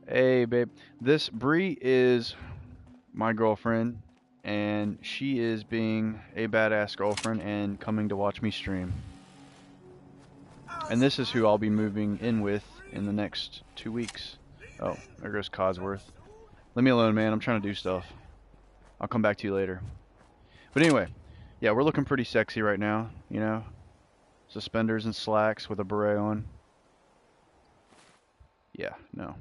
Hey, babe. This Bree is my girlfriend, and she is being a badass girlfriend and coming to watch me stream. And this is who I'll be moving in with in the next 2 weeks. Oh, there goes Codsworth. Leave me alone, man. I'm trying to do stuff. I'll come back to you later. But anyway, yeah, we're looking pretty sexy right now, you know. Suspenders and slacks with a beret on. Yeah, no.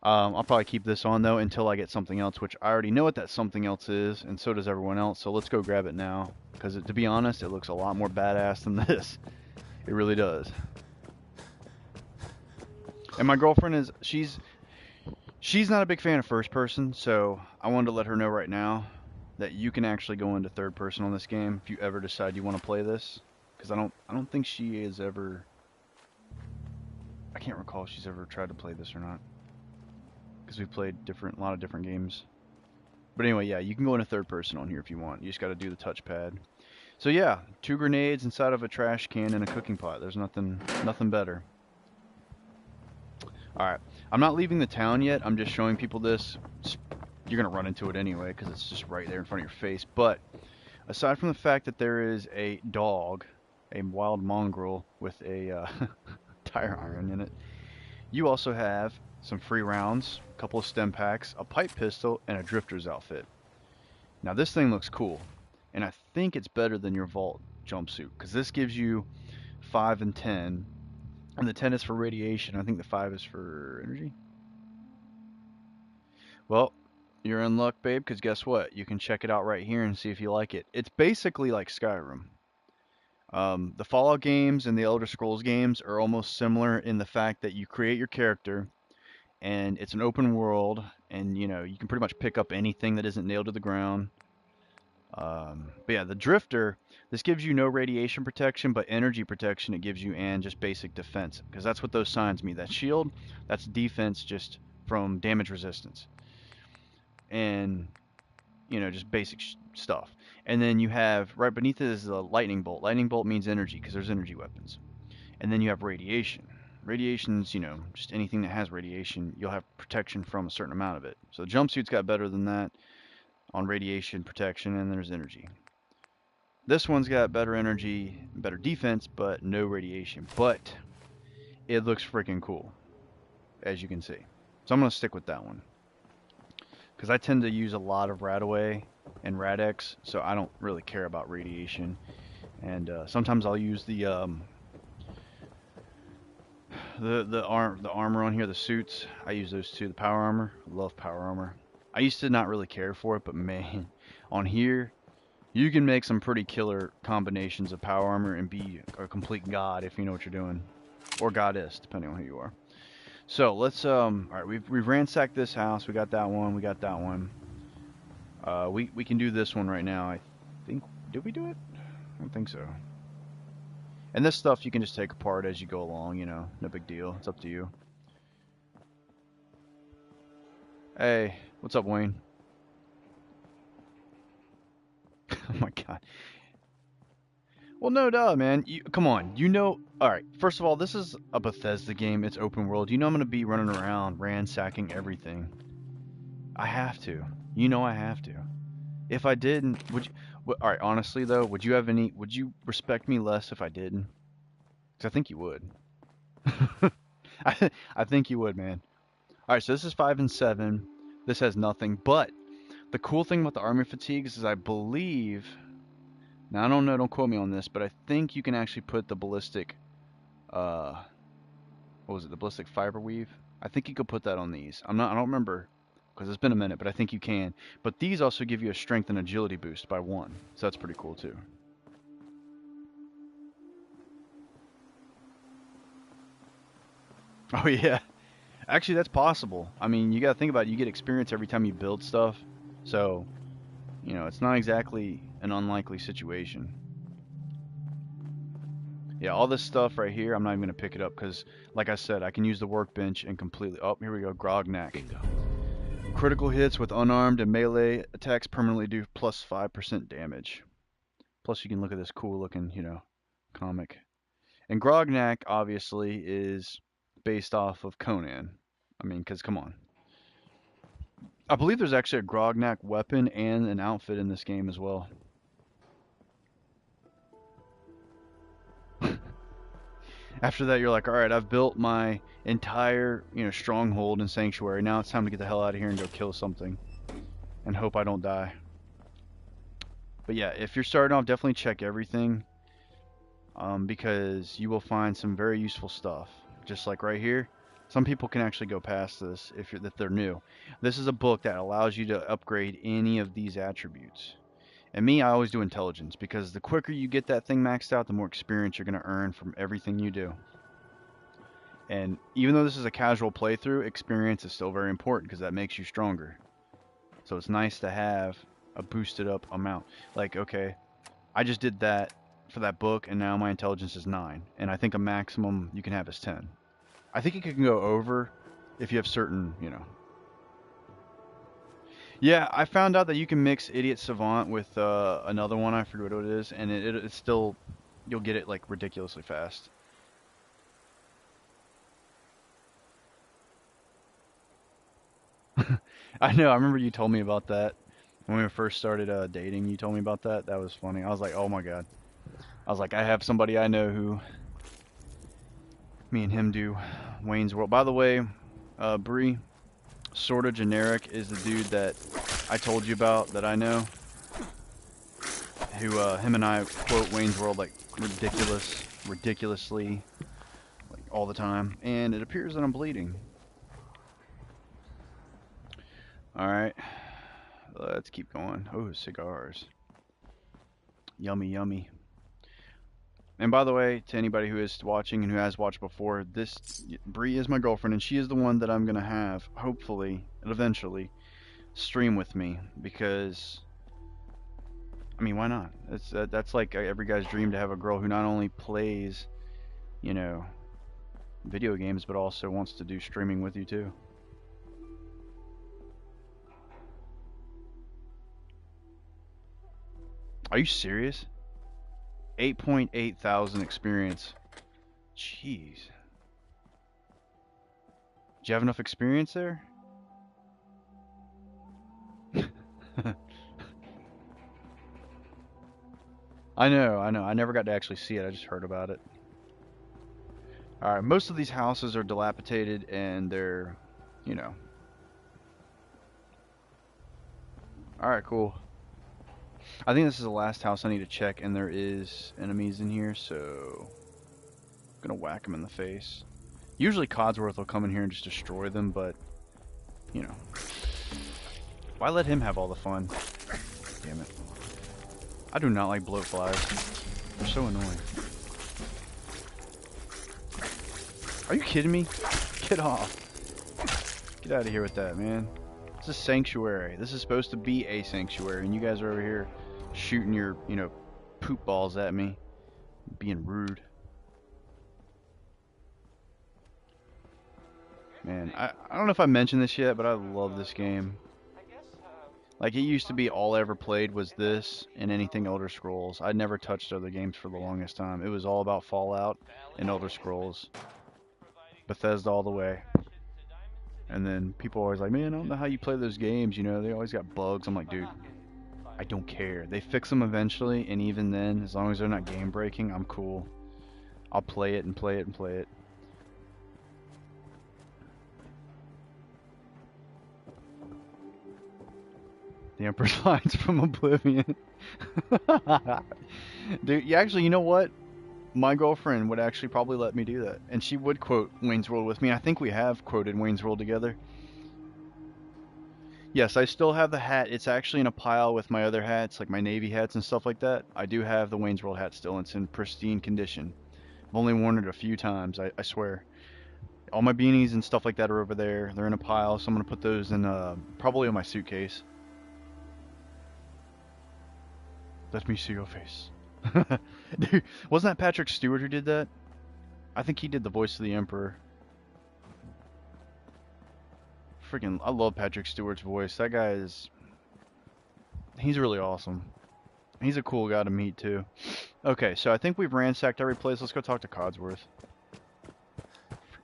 I'll probably keep this on, though, until I get something else, which I already know what that something else is, and so does everyone else. So let's go grab it now, because to be honest, it looks a lot more badass than this. It really does. And my girlfriend is, she's not a big fan of first person, so I wanted to let her know right now that you can actually go into third person on this game if you ever decide you want to play this. Because I don't think she has ever, I can't recall if she's ever tried to play this or not. Because we've played a lot of different games. But anyway, yeah, you can go into third person on here if you want. You just got to do the touchpad. So yeah, 2 grenades inside of a trash can and a cooking pot. There's nothing better. Alright, I'm not leaving the town yet. I'm just showing people this. You're going to run into it anyway because it's just right there in front of your face. But aside from the fact that there is a dog, a wild mongrel with a tire iron in it, you also have some free rounds, a couple of stem packs, a pipe pistol, and a drifter's outfit. Now this thing looks cool. And I think it's better than your Vault jumpsuit, because this gives you 5 and 10. And the 10 is for radiation. I think the 5 is for energy. Well, you're in luck, babe, because guess what? You can check it out right here and see if you like it. It's basically like Skyrim. The Fallout games and the Elder Scrolls games are almost similar in the fact that you create your character, and it's an open world, and you know you can pretty much pick up anything that isn't nailed to the ground. But yeah, the drifter, this gives you no radiation protection, but energy protection it gives you, and just basic defense, because that's what those signs mean. That shield, that's defense just from damage resistance, and you know, just basic stuff. And then you have right beneath it is the lightning bolt. Lightning bolt means energy, because there's energy weapons. And then you have radiation. Radiation's, you know, just anything that has radiation, you'll have protection from a certain amount of it. So the jumpsuit's got better than that on radiation protection, and there's energy. This one's got better energy, better defense, but no radiation. But it looks freaking cool, as you can see. So I'm going to stick with that one, because I tend to use a lot of Radaway and Rad-X, so I don't really care about radiation. And sometimes I'll use the armor on here, the suits. I use those too, the power armor. I love power armor. I used to not really care for it, but man, on here, you can make some pretty killer combinations of power armor and be a complete god if you know what you're doing. Or goddess, depending on who you are. So, let's, alright, we've ransacked this house. We got that one, we got that one. We can do this one right now, I think. Did we do it? I don't think so. And this stuff you can just take apart as you go along, you know, no big deal. It's up to you. Hey, what's up, Wayne? Oh my god. Well, no duh, man. Come on, you know... Alright, first of all, this is a Bethesda game. It's open world. You know I'm going to be running around ransacking everything. I have to. You know I have to. If I didn't... would you... Alright, honestly, though, would you respect me less if I didn't? Because I think you would. I think you would, man. All right, so this is 5 and 7. This has nothing, but the cool thing about the army fatigues is I believe, now I don't know, don't quote me on this, but I think you can actually put the ballistic, what was it, the ballistic fiber weave? I think you could put that on these. I don't remember because it's been a minute, but I think you can. But these also give you a strength and agility boost by 1, so that's pretty cool too. Oh yeah, actually that's possible. I mean, you gotta think about it. You get experience every time you build stuff, so you know it's not exactly an unlikely situation. Yeah, all this stuff right here, I'm not even gonna pick it up because, like I said, I can use the workbench and completely. Oh, here we go, Grognak. Bingo. Critical hits with unarmed and melee attacks permanently do plus 5% damage. Plus, you can look at this cool looking, you know, comic. And Grognak obviously is based off of Conan. I mean, because come on. I believe there's actually a Grognak weapon and an outfit in this game as well. After that, you're like, all right, I've built my entire, you know, stronghold and sanctuary. Now it's time to get the hell out of here and go kill something and hope I don't die. But yeah, if you're starting off, definitely check everything because you will find some very useful stuff. Just like right here, some people can actually go past this if they're new. This is a book that allows you to upgrade any of these attributes. And me, I always do intelligence because the quicker you get that thing maxed out, the more experience you're going to earn from everything you do. And even though this is a casual playthrough, experience is still very important because that makes you stronger. So it's nice to have a boosted up amount. Like, okay, I just did that for that book and now my intelligence is 9. And I think a maximum you can have is 10. I think it can go over if you have certain, you know. Yeah, I found out that you can mix Idiot Savant with another one, I forget what it is, and it's still, you'll get it like ridiculously fast. I know, I remember you told me about that when we first started dating. You told me about that. That was funny. I was like, oh my god. I was like, I have somebody I know who, me and him do Wayne's World. By the way, Bree, Sorta Generic is the dude that I told you about that I know, who him and I quote Wayne's World like ridiculously, like all the time, and it appears that I'm bleeding. Alright, let's keep going. Oh, cigars. Yummy, yummy. And by the way, to anybody who is watching and who has watched before, this Bree is my girlfriend, and she is the one that I'm gonna have, hopefully, and eventually, stream with me. Because, I mean, why not? That's like every guy's dream to have a girl who not only plays, you know, video games, but also wants to do streaming with you too. Are you serious? 8.8 thousand experience. Jeez. Do you have enough experience there? I know. I never got to actually see it. I just heard about it. Alright, most of these houses are dilapidated and they're, you know. Alright, cool. I think this is the last house I need to check, and there is enemies in here, so I'm gonna whack them in the face. Usually Codsworth will come in here and just destroy them, but, you know. Why let him have all the fun? Damn it. I do not like blowflies. They're so annoying. Are you kidding me? Get off. Get out of here with that, man. It's a sanctuary. This is supposed to be a sanctuary, and you guys are over here shooting your, you know, poop balls at me. Being rude. Man, I don't know if I mentioned this yet, but I love this game. Like, it used to be all I ever played was this and anything Elder Scrolls. I never touched other games for the longest time. It was all about Fallout and Elder Scrolls. Bethesda all the way. And then people are always like, man, I don't know how you play those games, you know, they always got bugs. I'm like, dude, I don't care. They fix them eventually, and even then, as long as they're not game breaking, I'm cool. I'll play it and play it and play it. The Emperor's lines from Oblivion. Dude, you know what? My girlfriend would actually probably let me do that. And she would quote Wayne's World with me. I think we have quoted Wayne's World together. Yes, I still have the hat. It's actually in a pile with my other hats, like my Navy hats and stuff like that. I do have the Wayne's World hat still. It's in pristine condition. I've only worn it a few times, I swear. All my beanies and stuff like that are over there. They're in a pile, so I'm going to put those in probably in my suitcase. Let me see your face. Dude, wasn't that Patrick Stewart who did that? I think he did the voice of the Emperor. Freaking, I love Patrick Stewart's voice. That guy is... He's really awesome. He's a cool guy to meet, too. Okay, so I think we've ransacked every place. Let's go talk to Codsworth.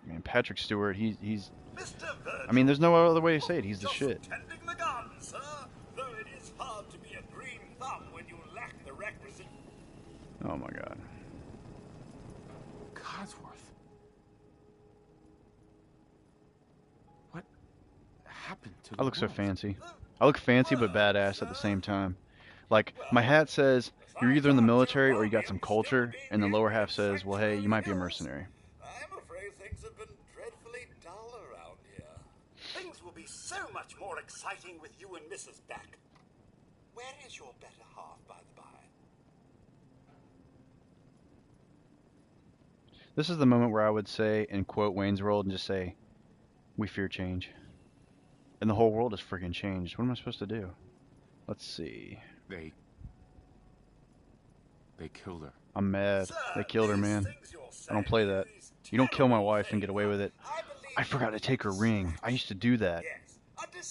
Man, Patrick Stewart, he's... I mean, there's no other way to say it. He's the shit. Tending the garden, sir. Though it is hard to be a green thumb when you lack the requisite... Oh my god. Codsworth. What happened to the I look so world? fancy. I look fancy but badass at the same time. Like, my hat says, you're either in the military or you got some culture, and the lower half says, well, hey, you might be a mercenary. I'm afraid things have been dreadfully dull around here. Things will be so much more exciting with you and Mrs. Beck. Where is your better half, by the by? This is the moment where I would say, and quote Wayne's World, and just say, we fear change. And the whole world has freaking changed. What am I supposed to do? Let's see. They killed her. I'm mad. They killed her, man. I don't play that. You don't kill my wife and get away with it. I forgot to take her ring. I used to do that.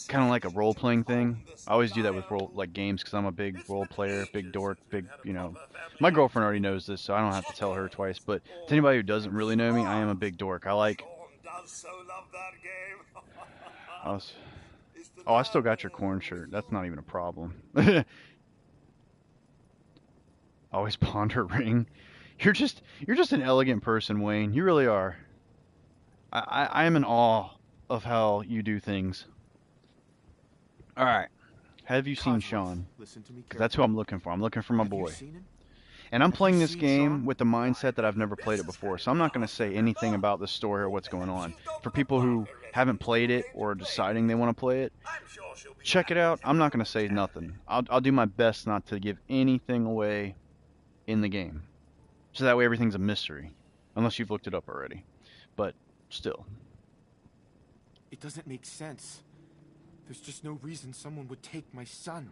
Kind of like a role-playing thing. I always do that with games because I'm a big role player, big dork, you know. My girlfriend already knows this, so I don't have to tell her twice. But to anybody who doesn't really know me, I am a big dork. I like... Oh, I still got your corn shirt. That's not even a problem. Always pawned her ring. You're just an elegant person, Wayne. You really are. I am in awe of how you do things. All right. Have you seen Sean? Because that's who I'm looking for. I'm looking for my boy. And I'm playing this game with the mindset that I've never played it before. So I'm not going to say anything about the story or what's going on. For people who haven't played it or are deciding they want to play it, check it out. I'm not going to say nothing. I'll do my best not to give anything away in the game. So that way everything's a mystery. Unless you've looked it up already. But still. It doesn't make sense. There's just no reason someone would take my son.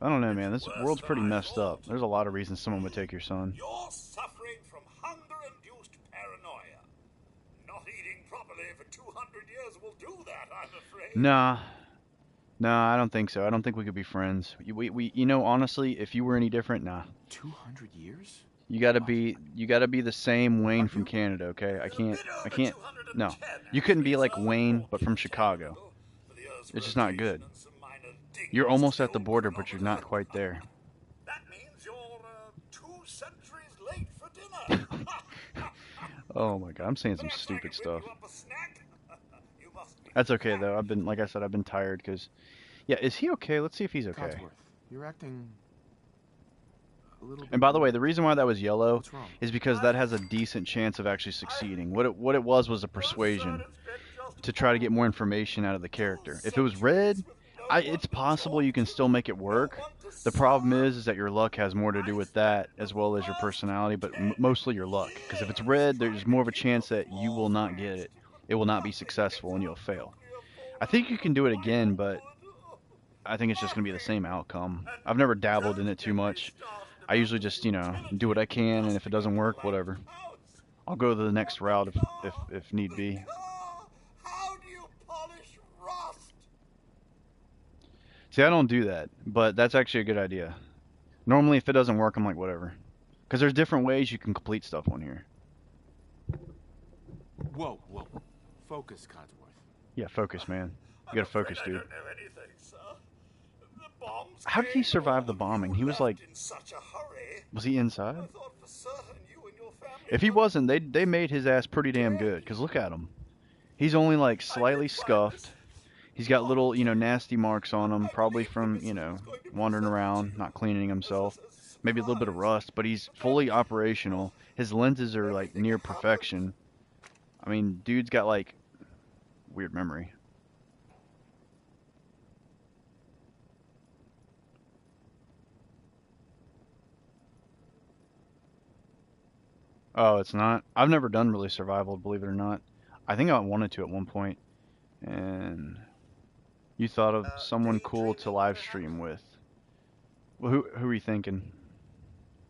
I don't know, man. This world's pretty messed up. There's a lot of reasons someone would take your son. You're suffering from hunger-induced paranoia. Not eating properly for 200 years will do that, I'm afraid. Nah, I don't think so. I don't think we could be friends. You know, honestly, if you were any different, nah. 200 years? You gotta be the same Wayne from Canada, okay? I can't. No, you couldn't be like Wayne, but from Chicago. It's just not good. You're almost at the border, but you're not quite there. That means you're 2 centuries late for dinner. Oh my god, I'm saying some stupid stuff. That's okay though. Like I said, I've been tired because, yeah, is he okay? Let's see if he's okay. Codsworth, you're acting a little bit... And by the way, the reason why that was yellow is because that has a decent chance of actually succeeding. What it was a persuasion to try to get more information out of the character. If it was red, it's possible you can still make it work. The problem is that your luck has more to do with that as well as your personality, but mostly your luck. Because if it's red, there's more of a chance that you will not get it. It will not be successful and you'll fail. I think you can do it again, but I think it's just going to be the same outcome. I've never dabbled in it too much. I usually just, do what I can, and if it doesn't work, whatever. I'll go to the next route if need be. See, I don't do that, but that's actually a good idea. Normally, if it doesn't work, I'm like, whatever. Because there's different ways you can complete stuff on here. Whoa. Focus, Codsworth. Yeah, focus, man. You gotta focus, dude. How did he survive the bombing? He was like... Was he inside? If he wasn't, they made his ass pretty damn good. Because look at him. He's only like slightly scuffed. He's got little, nasty marks on him, probably from, wandering around, not cleaning himself. Maybe a little bit of rust, but he's fully operational. His lenses are, like, near perfection. I mean, dude's got, like, weird memory. Oh, it's not? I've never done really survival, believe it or not. I think I wanted to at one point. And you thought of someone cool to live stream with. Well, who are you thinking?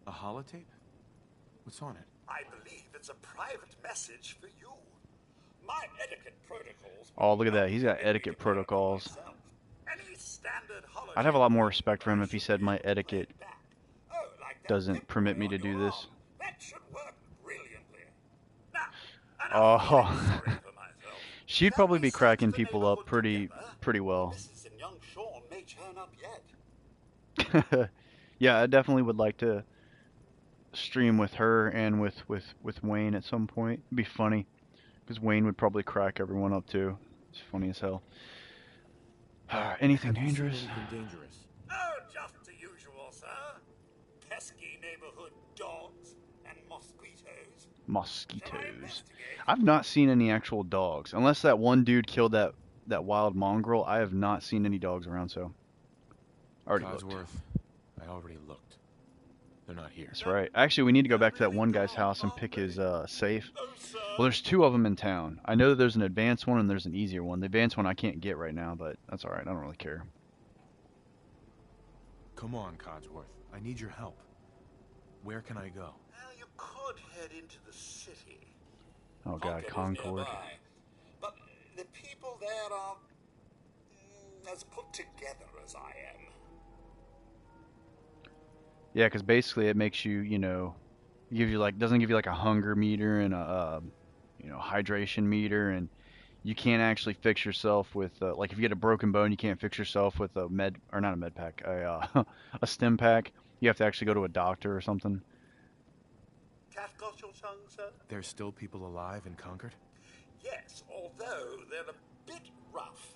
A holotape? What's on it? I believe it's a private message for you. My etiquette protocols. Oh, look at that. He's got etiquette protocols. Any standard holotape. I'd have a lot more respect for him if he said my etiquette doesn't permit me to do this. That should work brilliantly. Oh. She'd probably be cracking people up pretty well. Mrs. and young Sean may turn up yet. Yeah, I definitely would like to stream with her and with Wayne at some point. It'd be funny, because Wayne would probably crack everyone up too. It's funny as hell. Anything dangerous? Oh, just the usual, sir. Pesky neighborhood dogs and mosquitoes. Mosquitoes. I've not seen any actual dogs. Unless that one dude killed that wild mongrel, I have not seen any dogs around, so. Already looked. I already looked. They're not here. That's right. Actually, we need to go back to that one guy's house and pick his safe. Well, there's two of them in town. I know that there's an advanced one and there's an easier one. The advanced one I can't get right now, but that's alright. I don't really care. Come on, Codsworth. I need your help. Where can I go? Well, you could head into the city. Oh god, Concord. But the people there are as put together as I am. Yeah, because basically it makes you, gives you doesn't give you like a hunger meter and a, hydration meter, and you can't actually fix yourself with, like if you get a broken bone, you can't fix yourself with a not a med pack, a stim pack. You have to actually go to a doctor or something. Cat got your tongue, sir? There's still people alive in Concord? Yes, although they're a bit rough.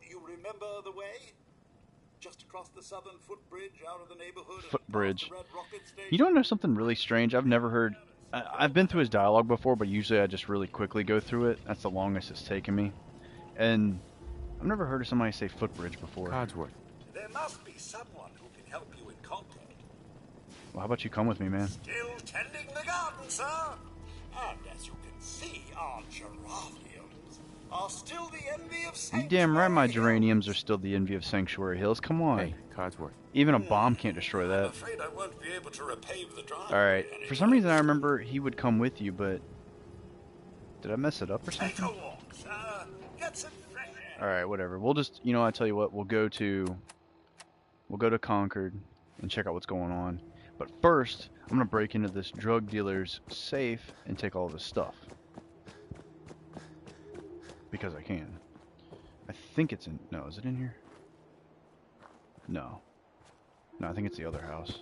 You remember the way? Just across the southern footbridge out of the neighborhood. Footbridge. You don't know something really strange? I've never heard. I've been through his dialogue before, but usually I just really quickly go through it. That's the longest it's taken me. And I've never heard of somebody say footbridge before. Codsworth. There must be someone who can help you in Concord. Well, how about you come with me, man? Still tending the garden, sir. And as you can see, our geraniums are still the envy of Sanctuary. You damn right my geraniums are still the envy of Sanctuary Hills. Come on. Hey, Codsworth. Even a bomb can't destroy that. I'm afraid I won't be able to repave the driveway. Alright. For some reason I remember he would come with you, but did I mess it up or something? Take a walk, sir. Get some fresh air. Alright, whatever. We'll just, I tell you what, we'll go to Concord and check out what's going on. But first, I'm going to break into this drug dealer's safe and take all of his stuff. Because I can. I think it's in... No, is it in here? No. No, I think it's the other house.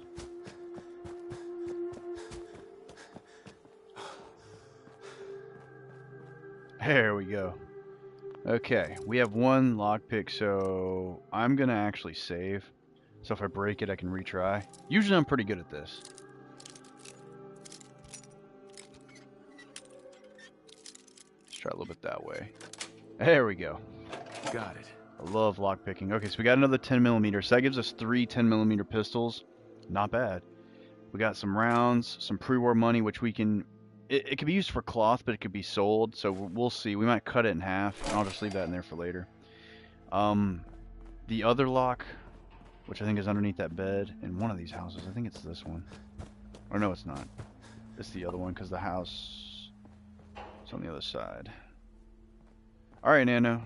There we go. Okay, we have one lockpick, so I'm going to actually save. So if I break it, I can retry. Usually I'm pretty good at this. Let's try a little bit that way. There we go. Got it. I love lockpicking. Okay, so we got another 10mm. So that gives us 3 10mm pistols. Not bad. We got some rounds, some pre-war money, which we can... It could be used for cloth, but it could be sold. So we'll see. We might cut it in half. And I'll just leave that in there for later. The other lock, which I think is underneath that bed in one of these houses. I think it's this one. Or no, it's not. It's the other one because the house is on the other side. Alright, Nano.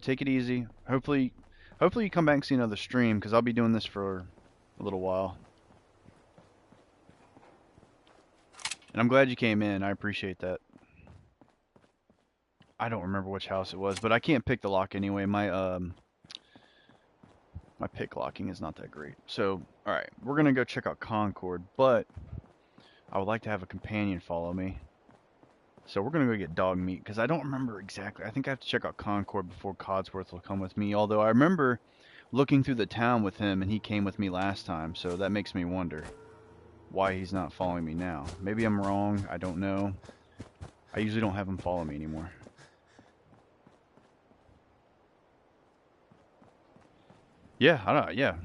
Take it easy. Hopefully you come back and see another stream, because I'll be doing this for a little while. And I'm glad you came in. I appreciate that. I don't remember which house it was, but I can't pick the lock anyway. My pick locking is not that great. So, alright, we're going to go check out Concord, but I would like to have a companion follow me. So we're gonna go get dog meat because I don't remember exactly. I think I have to check out Concord before Codsworth will come with me. Although I remember looking through the town with him and he came with me last time, so that makes me wonder why he's not following me now. Maybe I'm wrong. I don't know. I usually don't have him follow me anymore. Yeah, I don't. Yeah.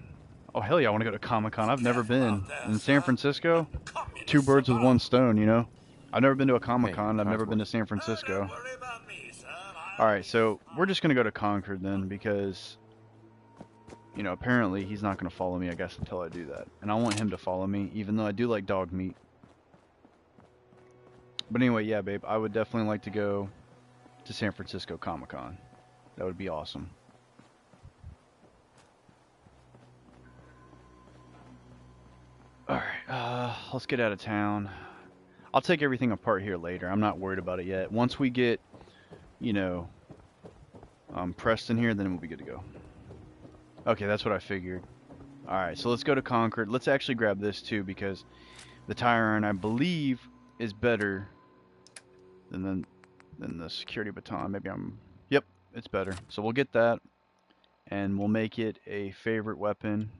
Oh hell yeah, I want to go to Comic-Con. I've never been in San Francisco. Two birds with one stone, you know. I've never been to a Comic-Con. I've never been to San Francisco. All right, so we're just gonna go to Concord then because, you know, apparently he's not gonna follow me, I guess, until I do that. And I want him to follow me, even though I do like dog meat. But anyway, yeah, babe, I would definitely like to go to San Francisco Comic-Con. That would be awesome. Alright, let's get out of town. I'll take everything apart here later. I'm not worried about it yet. Once we get, you know, Preston here, then we'll be good to go. Okay, that's what I figured. Alright, so let's go to Concord. Let's actually grab this too, because the tire iron, I believe, is better than the security baton. Maybe I'm... Yep, it's better. So we'll get that, and we'll make it a favorite weapon.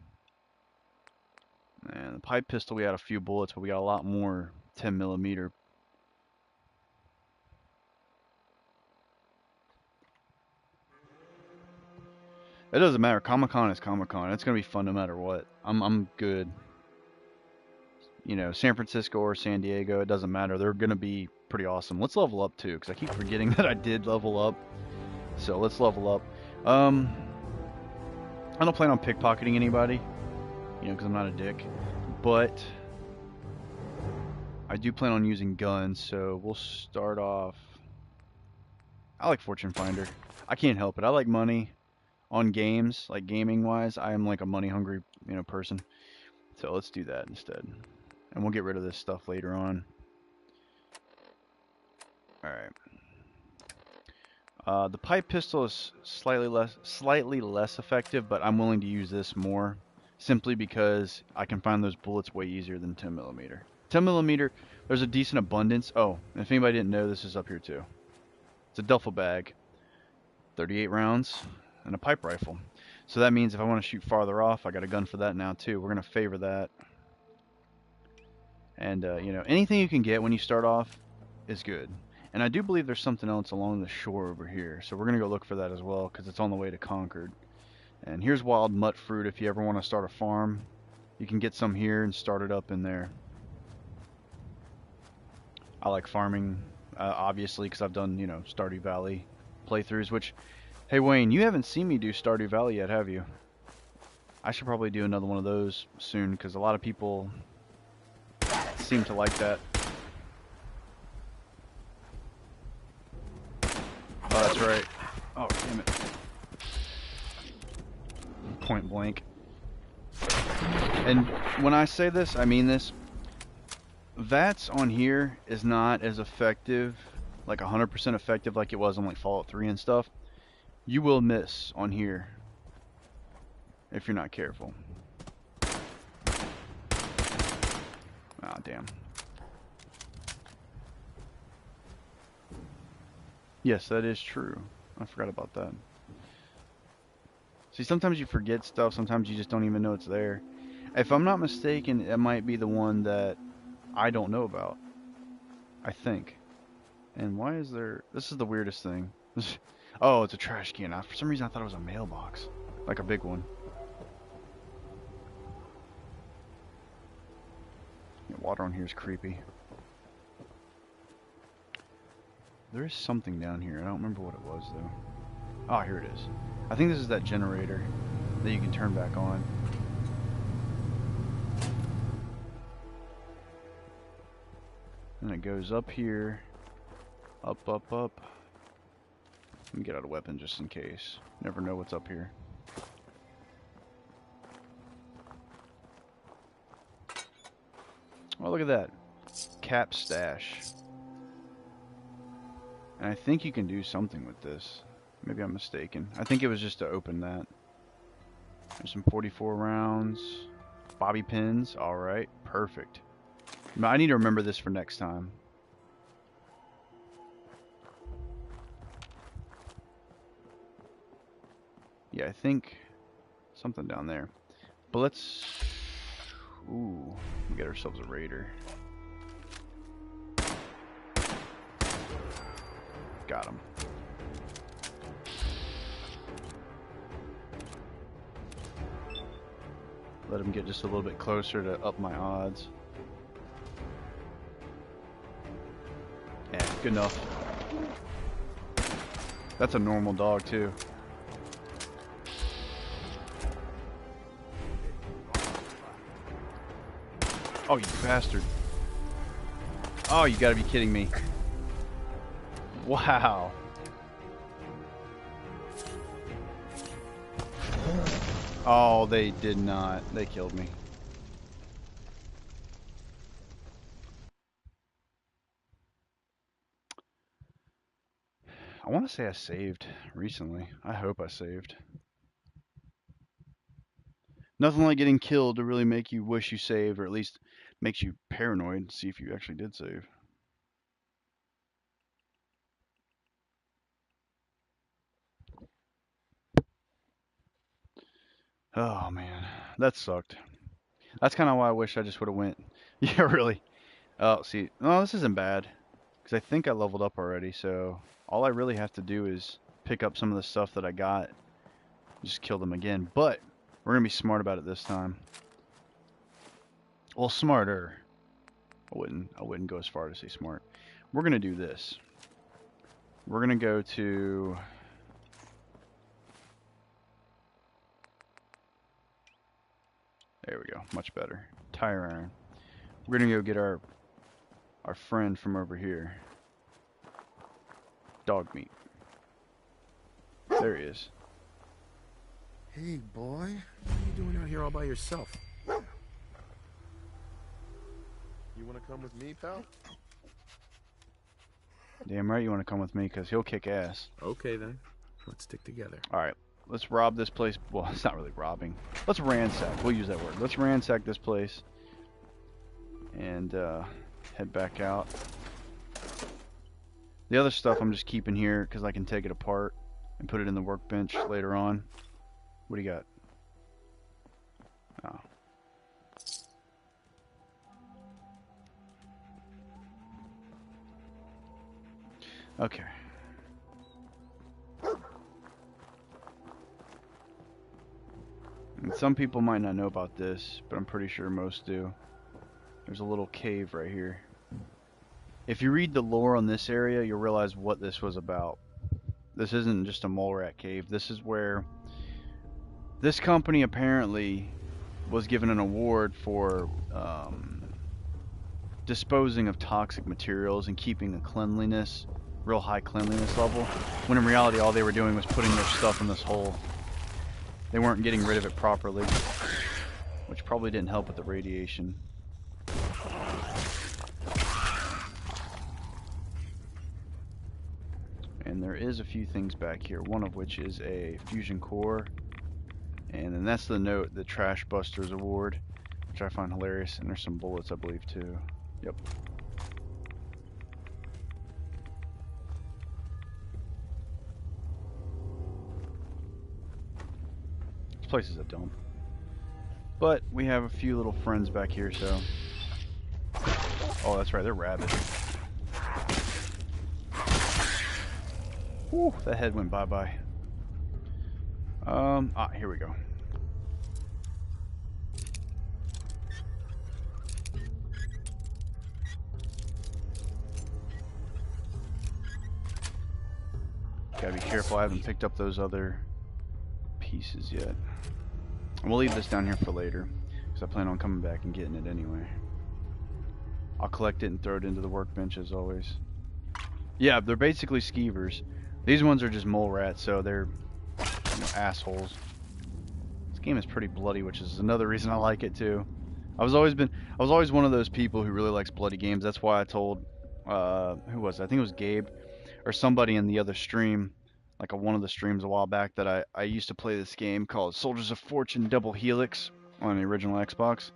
And the pipe pistol, we had a few bullets, but we got a lot more 10mm. It doesn't matter. Comic-Con is Comic-Con. It's gonna be fun no matter what. I'm good. You know, San Francisco or San Diego, it doesn't matter. They're gonna be pretty awesome. Let's level up too, because I keep forgetting that I did level up. So let's level up. I don't plan on pickpocketing anybody, you know, because I'm not a dick. But I do plan on using guns, so we'll start off. I like Fortune Finder. I can't help it. I like money on games, like gaming wise. I am like a money hungry, you know, person. So let's do that instead, and we'll get rid of this stuff later on. All right. The pipe pistol is slightly less effective, but I'm willing to use this more, simply because I can find those bullets way easier than 10mm. 10mm, there's a decent abundance. Oh, and if anybody didn't know, this is up here too. It's a duffel bag, 38 rounds, and a pipe rifle. So that means if I want to shoot farther off, I got a gun for that now too. We're gonna favor that. And you know, anything you can get when you start off is good. And I do believe there's something else along the shore over here, so we're gonna go look for that as well, because it's on the way to Concord. And here's wild mutt fruit. If you ever want to start a farm, you can get some here and start it up in there. I like farming, obviously, because I've done, you know, Stardew Valley playthroughs, which, hey Wayne, you haven't seen me do Stardew Valley yet, have you? I should probably do another one of those soon, because a lot of people seem to like that. Oh, that's right. Oh, damn it. Point blank. And when I say this, I mean this. VATS on here is not as effective, like 100% effective like it was on like Fallout 3 and stuff. You will miss on here if you're not careful. Ah, damn. Yes, that is true. I forgot about that. See, sometimes you forget stuff, sometimes you just don't even know it's there. If I'm not mistaken, it might be the one that I don't know about. I think. And why is there... This is the weirdest thing. Oh, it's a trash can. For some reason I thought it was a mailbox. Like a big one. Yeah, water on here is creepy. There is something down here. I don't remember what it was, though. Oh, here it is. I think this is that generator that you can turn back on. And it goes up here. Up, up, up. Let me get out a weapon just in case. Never know what's up here. Oh, look at that. Cap stash. And I think you can do something with this. Maybe I'm mistaken. I think it was just to open that. There's some 44 rounds. Bobby pins. Alright. Perfect. I need to remember this for next time. Yeah, I think something down there. But let's... Ooh, we got ourselves a raider. Got him. Let him get just a little bit closer to up my odds. Yeah, good enough. That's a normal dog too. Oh, you bastard. Oh, you gotta be kidding me. Wow. Oh, they did not. They killed me. I want to say I saved recently. I hope I saved. Nothing like getting killed to really make you wish you saved, or at least makes you paranoid to see if you actually did save. Oh man, that sucked. That's kind of why I wish I just would have went. Yeah, really. Oh, see, no, this isn't bad, because I think I leveled up already, so all I really have to do is pick up some of the stuff that I got, just kill them again, but we're going to be smart about it this time. Well, smarter. I wouldn't go as far to say smart. We're going to do this. We're going to go to... There we go, much better. Tire iron. We're going to go get our friend from over here. Dog meat. There he is. Hey, boy. What are you doing out here all by yourself? You want to come with me, pal? Damn right you want to come with me, because he'll kick ass. Okay, then. Let's stick together. Alright, let's rob this place. Well, it's not really robbing. Let's ransack. We'll use that word. Let's ransack this place. And head back out. The other stuff I'm just keeping here because I can take it apart and put it in the workbench later on. What do you got? Oh. Okay. And some people might not know about this, but I'm pretty sure most do. There's a little cave right here. If you read the lore on this area, you'll realize what this was about. This isn't just a mole rat cave. This is where this company apparently was given an award for disposing of toxic materials and keeping a cleanliness, real high cleanliness level, when in reality all they were doing was putting their stuff in this hole. They weren't getting rid of it properly, which probably didn't help with the radiation. And there is a few things back here, one of which is a fusion core, and then that's the note, the Trash Busters Award, which I find hilarious, and there's some bullets I believe too. Yep. This place is a dump. But we have a few little friends back here, so... Oh, that's right, they're rabid. Whew, that head went bye-bye. Here we go. Gotta be careful, I haven't picked up those other pieces yet. And we'll leave this down here for later, because I plan on coming back and getting it anyway. I'll collect it and throw it into the workbench as always. Yeah, they're basically skeevers. These ones are just mole rats, so they're assholes. This game is pretty bloody, which is another reason I like it too. I was always one of those people who really likes bloody games. That's why I told who was it? I think it was Gabe or somebody in the other stream, like one of the streams a while back, that I used to play this game called Soldiers of Fortune Double Helix on the original Xbox.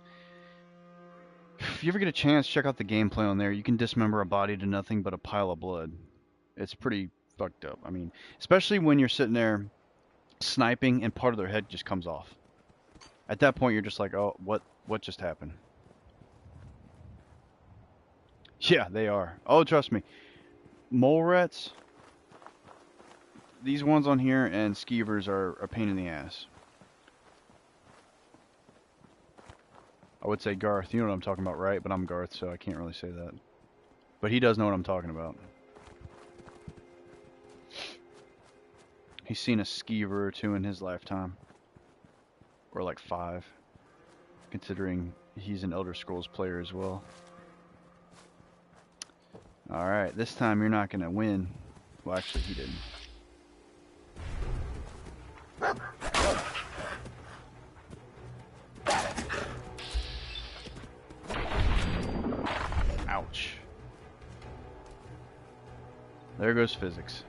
If you ever get a chance, check out the gameplay on there. You can dismember a body to nothing but a pile of blood. It's pretty fucked up. I mean, especially when you're sitting there sniping and part of their head just comes off. At that point, you're just like, oh, what just happened? Yeah, they are. Oh, trust me. Mole rats, these ones on here, and skeevers are a pain in the ass. I would say Garth, you know what I'm talking about, right? But I'm Garth, so I can't really say that. But he does know what I'm talking about. He's seen a skeever or two in his lifetime. Or like 5. Considering he's an Elder Scrolls player as well. Alright, this time you're not going to win. Well, actually, he didn't. Ouch. There goes physics.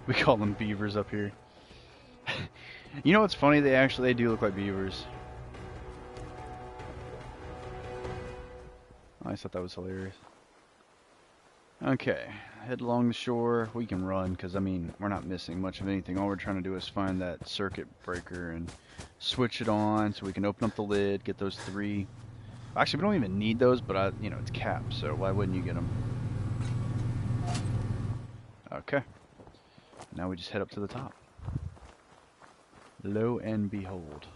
We call them beavers up here. You know what's funny? They do look like beavers. I thought that was hilarious. Okay, head along the shore. We can run because, I mean, we're not missing much of anything. All we're trying to do is find that circuit breaker and switch it on so we can open up the lid, get those 3. Actually, we don't even need those, but you know, it's capped, so why wouldn't you get them? Okay. Now we just head up to the top. Lo and behold,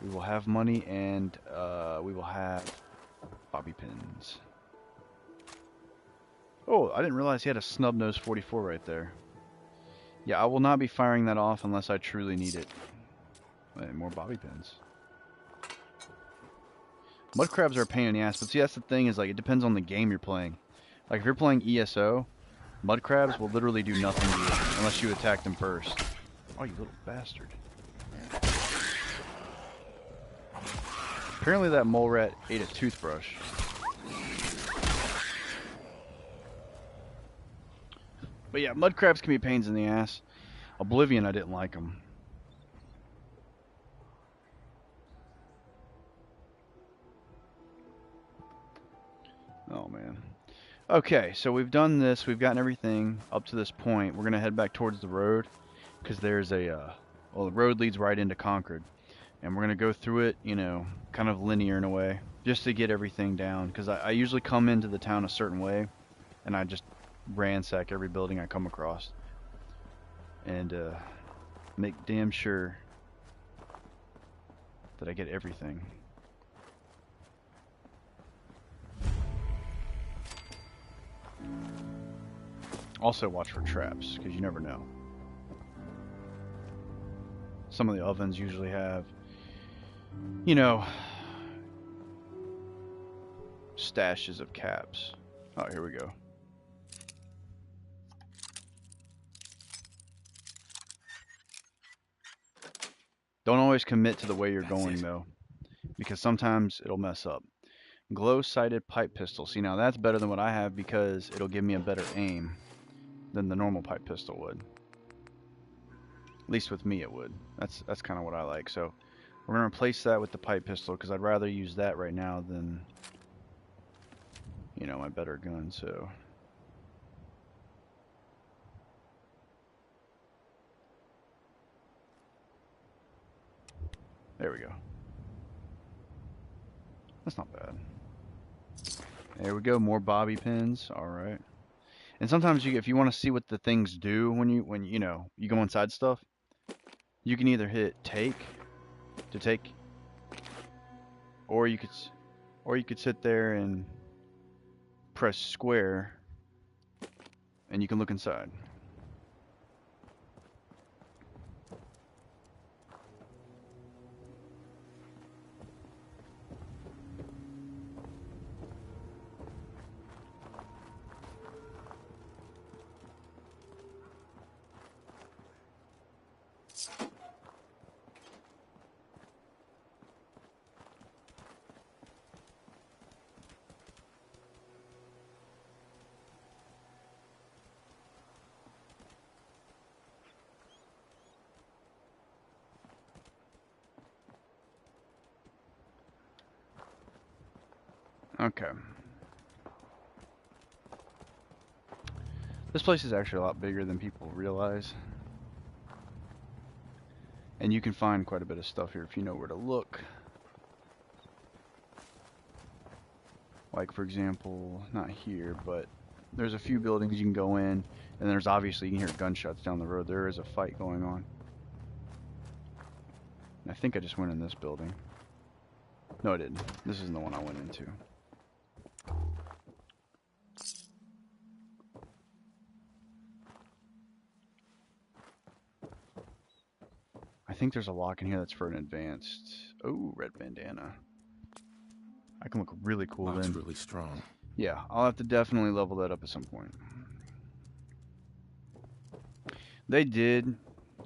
we will have money and we will have bobby pins. Oh, I didn't realize he had a snub nose 44 right there. Yeah, I will not be firing that off unless I truly need it. And more bobby pins. Mud crabs are a pain in the ass, but see, that's the thing, is like, it depends on the game you're playing. Like, if you're playing ESO, mud crabs will literally do nothing to you unless you attack them first. Oh, you little bastard. Apparently that mole rat ate a toothbrush. But yeah, mud crabs can be pains in the ass. Oblivion, I didn't like them. Oh man. Okay, so we've done this. We've gotten everything up to this point. We're gonna head back towards the road because there's a well, the road leads right into Concord, and we're gonna go through it, you know, kind of linear in a way, just to get everything down. Because I usually come into the town a certain way, and I just ransack every building I come across, and make damn sure that I get everything. Also watch for traps, because you never know. Some of the ovens usually have, you know, stashes of caps. Oh, here we go. Don't always commit to the way you're going, though, because sometimes it'll mess up. Glow-sighted pipe pistol. See, now that's better than what I have because it'll give me a better aim than the normal pipe pistol would. At least with me it would. That's kind of what I like. So we're going to replace that with the pipe pistol because I'd rather use that right now than, you know, my better gun. So there we go. That's not bad. There we go, more bobby pins. All right. And sometimes if you want to see what the things do when you know, you go inside stuff, you can either hit take to take, or you could sit there and press square and you can look inside. Okay. This place is actually a lot bigger than people realize. And you can find quite a bit of stuff here if you know where to look. Like, for example, not here, but there's a few buildings you can go in, and there's obviously, you can hear gunshots down the road. There is a fight going on. And I think I just went in this building. No, I didn't. This isn't the one I went into. I think there's a lock in here that's for an advanced. Oh, red bandana. I can look really cool then. Looks really strong. Yeah, I'll have to definitely level that up at some point. They did.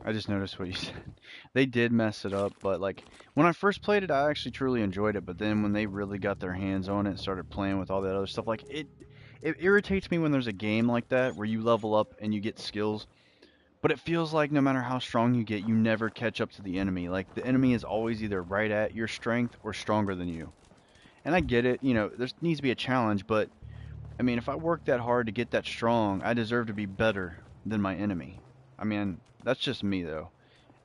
I just noticed what you said. They did mess it up, but like when I first played it, I actually truly enjoyed it. But then when they really got their hands on it and started playing with all that other stuff, like it irritates me when there's a game like that where you level up and you get skills, but it feels like no matter how strong you get, you never catch up to the enemy. Like the enemy is always either right at your strength or stronger than you. And I get it, you know, there needs to be a challenge, but I mean, if I work that hard to get that strong, I deserve to be better than my enemy. I mean, that's just me though.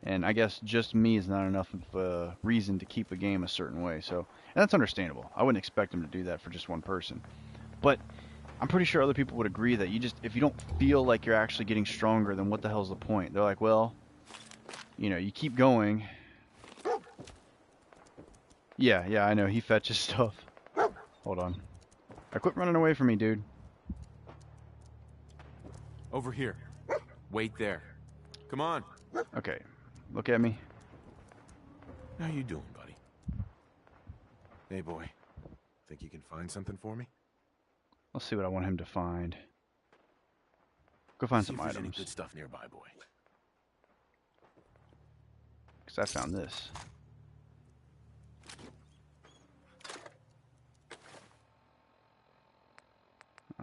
And I guess just me is not enough of a reason to keep a game a certain way. So, and that's understandable. I wouldn't expect them to do that for just one person. But I'm pretty sure other people would agree that if you don't feel like you're actually getting stronger, then what the hell's the point? They're like, well, you know, you keep going. Yeah, I know. He fetches stuff. Hold on. Quit running away from me, dude. Over here. Wait there. Come on. Okay. Look at me. How you doing, buddy? Hey, boy. Think you can find something for me? Let's see what I want him to find. Go find some items. Any items. good stuff nearby, boy. Because I found this.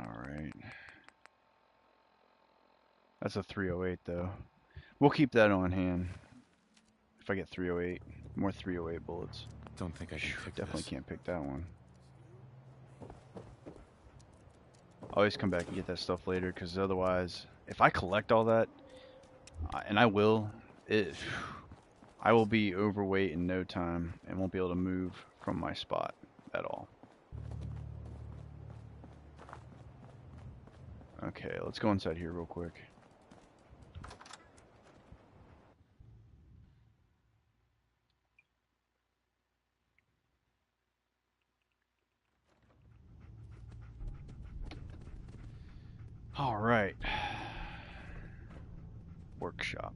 Alright. That's a 308 though. We'll keep that on hand. If I get 308. More 308 bullets. Don't think I can pick Definitely this. can't pick that one. Always come back and get that stuff later, because otherwise, if I collect all that, and I will, I will be overweight in no time and won't be able to move from my spot at all. Okay, let's go inside here real quick. All right. Workshop.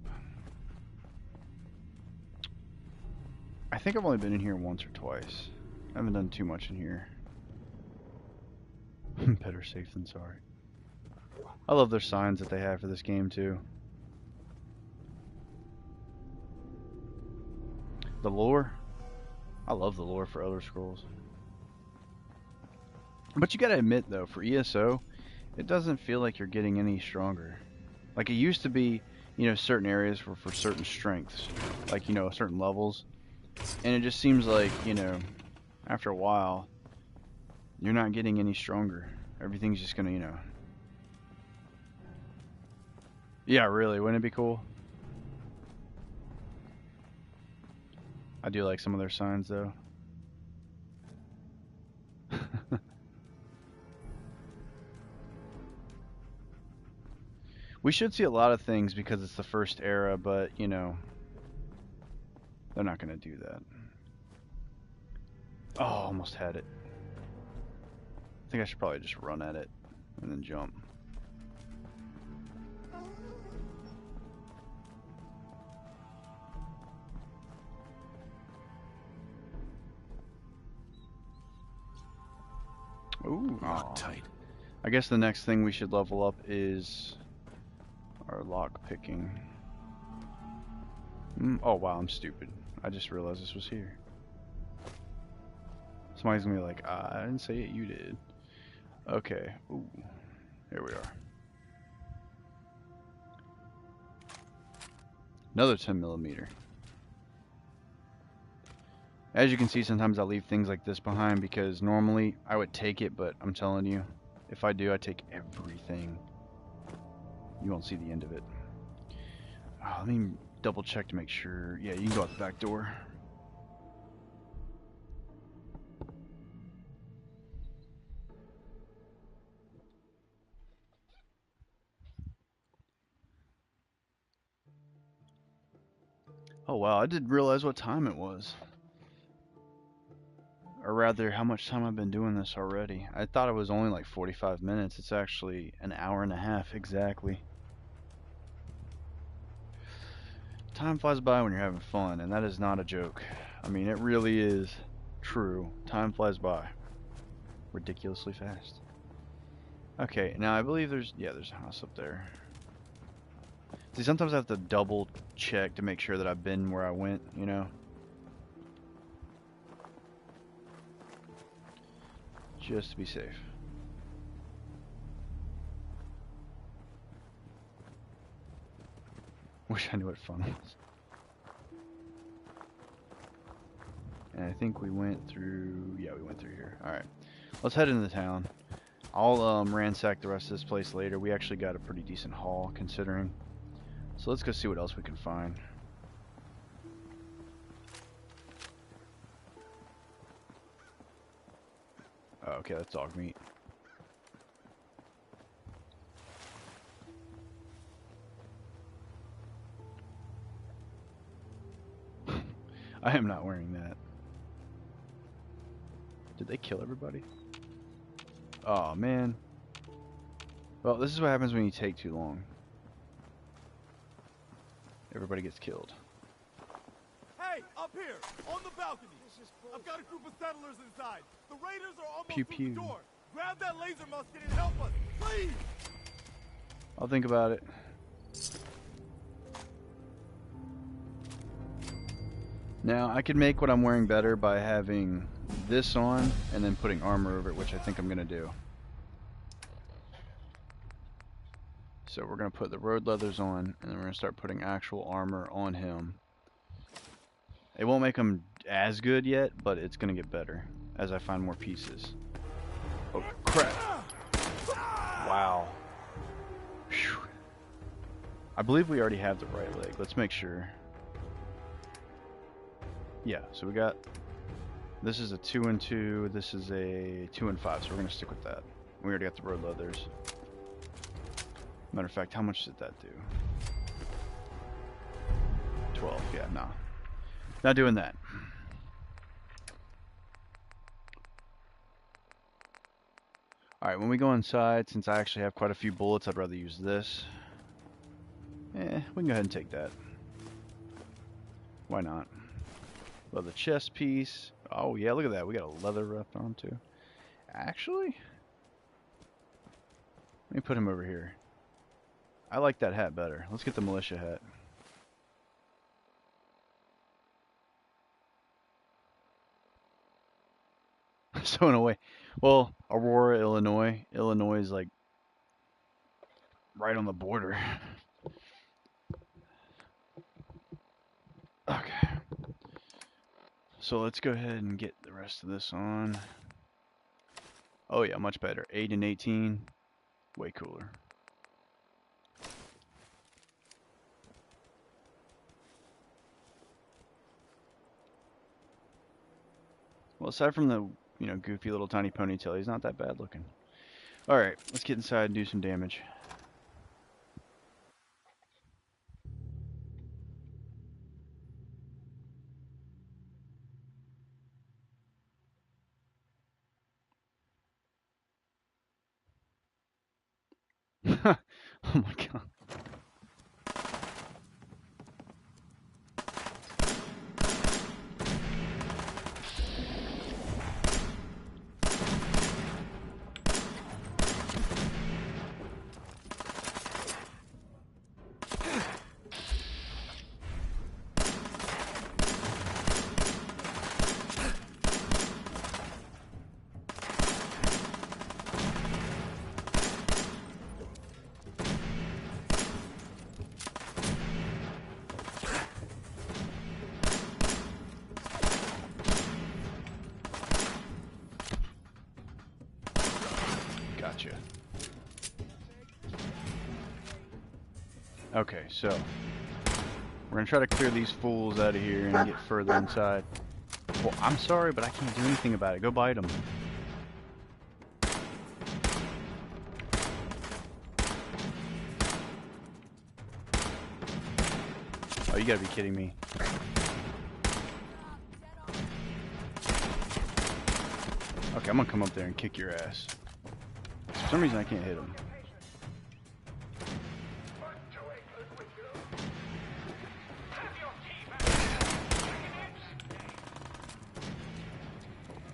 I think I've only been in here once or twice. I haven't done too much in here. Better safe than sorry. I love their signs that they have for this game too. The lore. I love the lore for Elder Scrolls. But you gotta admit though, for ESO, it doesn't feel like you're getting any stronger. Like it used to be, you know, certain areas were for certain strengths, like, you know, certain levels. And it just seems like, you know, after a while, you're not getting any stronger. Everything's just gonna, you know. Yeah, really, wouldn't it be cool? I do like some of their signs though. We should see a lot of things because it's the first era, but, you know, they're not going to do that. Oh, almost had it. I think I should probably just run at it and then jump. Ooh, lock tight. I guess the next thing we should level up is our lock picking. Oh wow, I'm stupid. I just realized this was here. Somebody's gonna be like, I didn't say it, you did. Okay. Ooh. Here we are. Another 10mm. As you can see, sometimes I leave things like this behind because normally I would take it, but I'm telling you, if I do, I take everything. You won't see the end of it. Oh, let me double check to make sure. Yeah, you can go out the back door. Oh wow, I didn't realize what time it was. Or rather, how much time I've been doing this already. I thought it was only like 45 minutes. It's actually an hour and a half exactly. Time flies by when you're having fun, and that is not a joke. I mean, it really is true. Time flies by ridiculously fast. Okay, now I believe there's a house up there. See, sometimes I have to double check to make sure that I've been where I went, you know? Just to be safe. Wish I knew what fun was. And I think we went through... Yeah, we went through here. Alright. Let's head into the town. I'll ransack the rest of this place later. We actually got a pretty decent haul, considering. So let's go see what else we can find. Oh, okay, that's dog meat. I am not wearing that. Did they kill everybody? Oh, man. Well, this is what happens when you take too long. Everybody gets killed. Hey, up here, on the balcony. I've got a group of settlers inside. The raiders are almost Pew, through pew. the door. Grab that laser musket and help us, please. I'll think about it. Now, I could make what I'm wearing better by having this on and then putting armor over it, which I think I'm going to do. So we're going to put the road leathers on, and then we're going to start putting actual armor on him. It won't make him as good yet, but it's going to get better as I find more pieces. Oh, crap. Wow. Whew. I believe we already have the right leg. Let's make sure. Yeah, so we got... This is a 2 and 2. This is a 2 and 5, so we're going to stick with that. We already got the road leathers. Matter of fact, how much did that do? 12, yeah, no. Not doing that. Alright, when we go inside, since I actually have quite a few bullets, I'd rather use this. We can go ahead and take that. Why not? Leather chest piece. Oh, yeah, look at that. We got a leather wrapped on, too. Actually, let me put him over here. I like that hat better. Let's get the militia hat. So in a way, well, Aurora, Illinois. Illinois is like right on the border. Okay. So let's go ahead and get the rest of this on. Oh yeah, much better. 8 and 18. Way cooler. Well, aside from the, you know, goofy little tiny ponytail, he's not that bad looking. Alright, let's get inside and do some damage. Oh my god. Gotcha. Okay, so We're gonna try to clear these fools out of here and get further inside. Well, I'm sorry, but I can't do anything about it. Go bite them. Oh, you gotta be kidding me. Okay, I'm gonna come up there and kick your ass. For some reason, I can't hit him.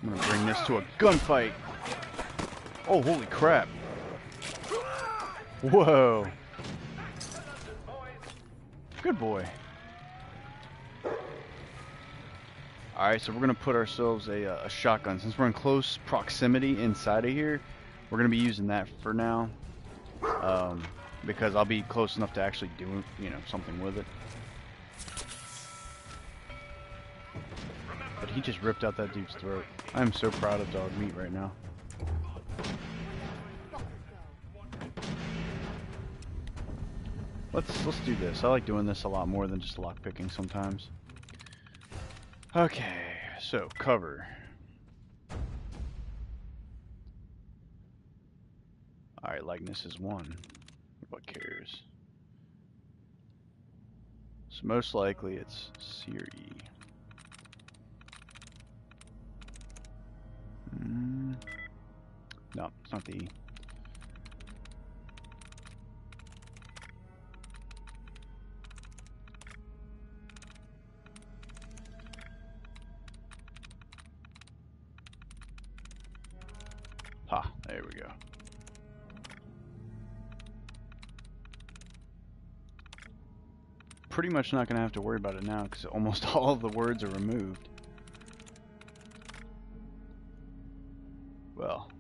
I'm gonna bring this to a gunfight. Oh, holy crap. Whoa. Good boy. Alright, so we're going to put ourselves a shotgun. Since we're in close proximity inside of here, we're going to be using that for now. Because I'll be close enough to actually do, you know, something with it. But he just ripped out that dude's throat. I am so proud of dog meat right now. Let's do this. I like doing this a lot more than just lockpicking sometimes. Okay, so cover. Alright, likeness is 1. What cares? So most likely it's C or E. No, it's not the E. Ha, there we go. Pretty much not going to have to worry about it now because almost all of the words are removed. Well,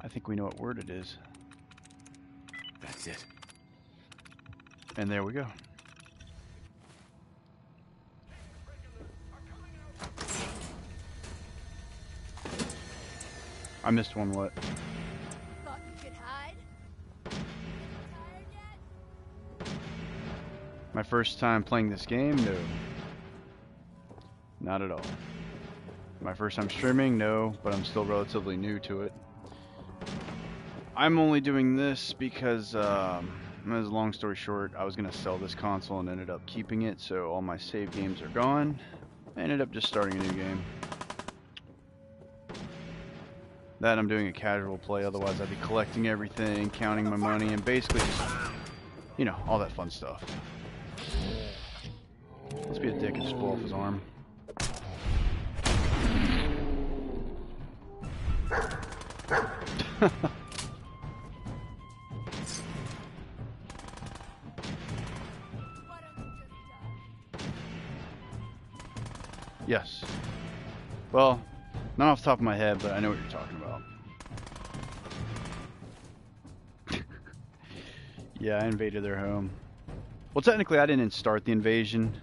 I think we know what word it is. That's it. And there we go. I missed one what? Thought you could hide? My first time playing this game? No. Not at all. My first time streaming? No, but I'm still relatively new to it. I'm only doing this because, as long story short, I was going to sell this console and ended up keeping it, so all my save games are gone. I ended up just starting a new game. That I'm doing a casual play, otherwise I'd be collecting everything, counting my money, and basically just, you know, all that fun stuff. Let's be a dick and just blow off his arm. Yes. Well, not off the top of my head, but I know what you're talking about. Yeah, I invaded their home. Well, technically, I didn't start the invasion.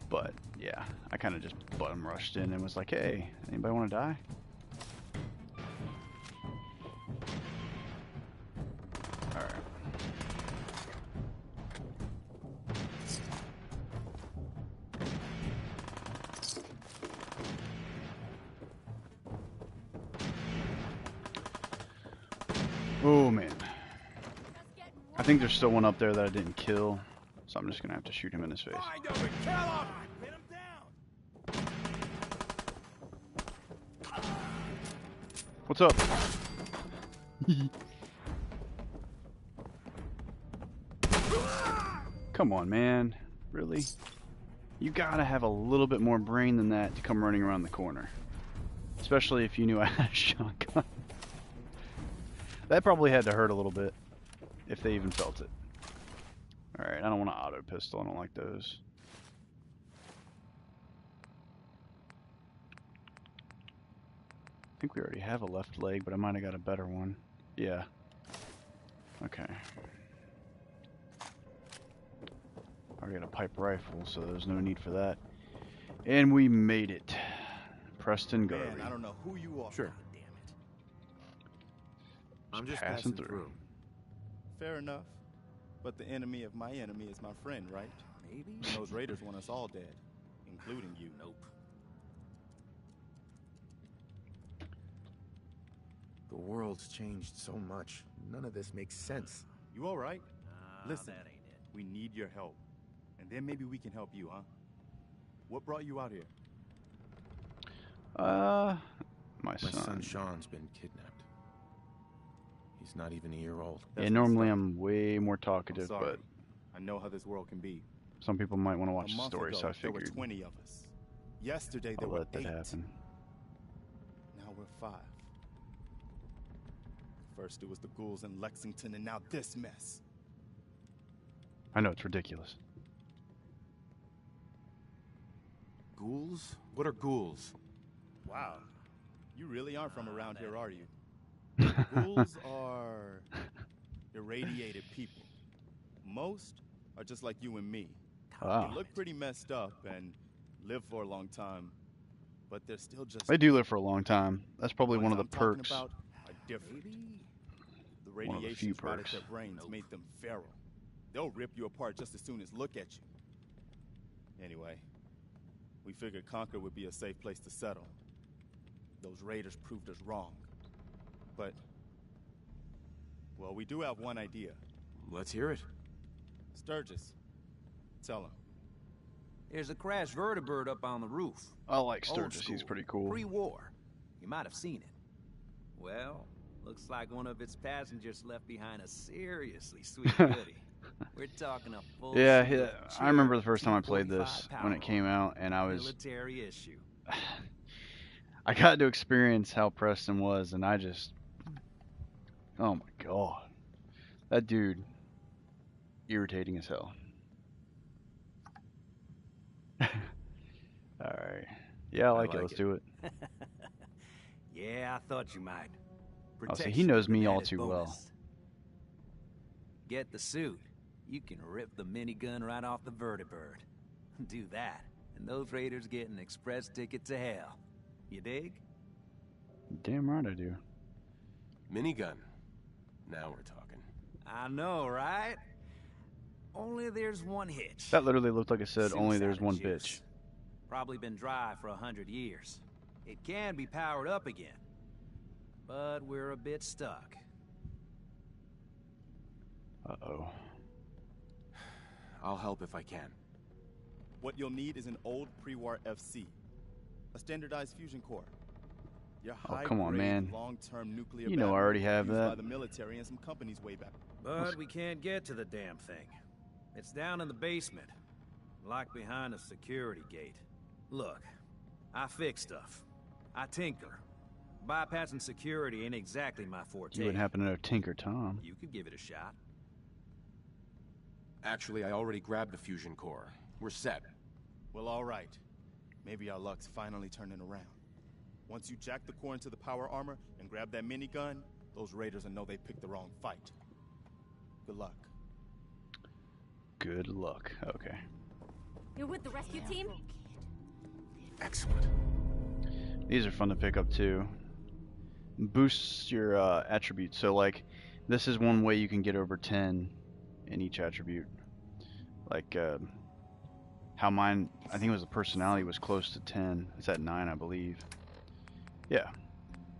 But, yeah, I kind of just bottom rushed in and was like, hey, anybody want to die? Alright. Oh, man. I think there's still one up there that I didn't kill, so I'm just going to have to shoot him in his face. What's up? Come on, man. Really? You gotta have a little bit more brain than that to come running around the corner. Especially if you knew I had a shotgun. That probably had to hurt a little bit, if they even felt it. Alright, I don't want an auto pistol, I don't like those. I think we already have a left leg, but I might have got a better one. Yeah. Okay. Already got a pipe rifle, so there's no need for that. And we made it. Preston Garvey. Man, I don't know who you are. Sure. Damn it. I'm just passing passing through. Fair enough. But the enemy of my enemy is my friend, right? Maybe. Those raiders want us all dead, including you. Nope. The world's changed so much. None of this makes sense. You all right? Listen, that ain't it. we need your help. And then maybe we can help you, huh? What brought you out here? My son. Sean's been kidnapped. He's not even a year old. Yeah, normally I'm way more talkative, sorry. but I know how this world can be. some people might want to watch A the month story, ago, so I there were figured 20 of us. Yesterday there I'll were let that 8. happen. Now we're 5. First it was the ghouls in Lexington, and now this mess. I know, it's ridiculous. Ghouls? What are ghouls? Wow. You really aren't from around here, are you? Ghouls are irradiated people. Most are just like you and me. Wow. They look pretty messed up and live for a long time, but they're still just... They do live for a long time. That's probably one of the ones I'm talking perks. about are different. The One of the radiation few spotted perks. their brains made them feral. They'll rip you apart just as soon as look at you. Anyway, we figured Concord would be a safe place to settle. Those raiders proved us wrong. But, well, we do have one idea. Let's hear it. Sturgis, tell him. There's a crashed vertibird up on the roof. I like Old Sturgis, he's school, pretty cool. Pre-war. You might have seen it. Well, looks like one of its passengers left behind a seriously sweet goodie. We're talking a full Yeah, suit of I remember the first time I 245 played this when it came out, and I was... military issue. I got to experience how Preston was, and I just... Oh my god. That dude... irritating as hell. Alright. Yeah, I like it. Let's do it. Yeah, I thought you might. Oh, see, he knows me all too well. Bonus. Get the suit. You can rip the minigun right off the vertibird. Do that, and those raiders get an express ticket to hell. You dig? Damn right I do. Minigun. Now we're talking. I know, right? Only there's one hitch. That literally looked like it said, only there's one Suicide bitch. juice. Probably been dry for 100 years. It can be powered up again. But we're a bit stuck. Uh-oh. I'll help if I can. What you'll need is an old pre-war FC. A standardized fusion core. Your Oh, come on, man. long-term nuclear You know I battery already have used that. by the military and some companies way back. But we can't get to the damn thing. It's down in the basement. Locked behind a security gate. Look, I fix stuff. I tinker. Bypassing security ain't exactly my forte. You wouldn't happen to know Tinker Tom. You could give it a shot. Actually, I already grabbed the fusion core. We're set. Well, all right. Maybe our luck's finally turning around. Once you jack the core into the power armor and grab that minigun, those raiders will know they picked the wrong fight. Good luck. Good luck. Okay. You're with the rescue team? Excellent. These are fun to pick up too. Boosts your attributes. So like, this is one way you can get over 10 in each attribute. Like how mine, I think it was the personality was close to 10. It's at 9, I believe. Yeah.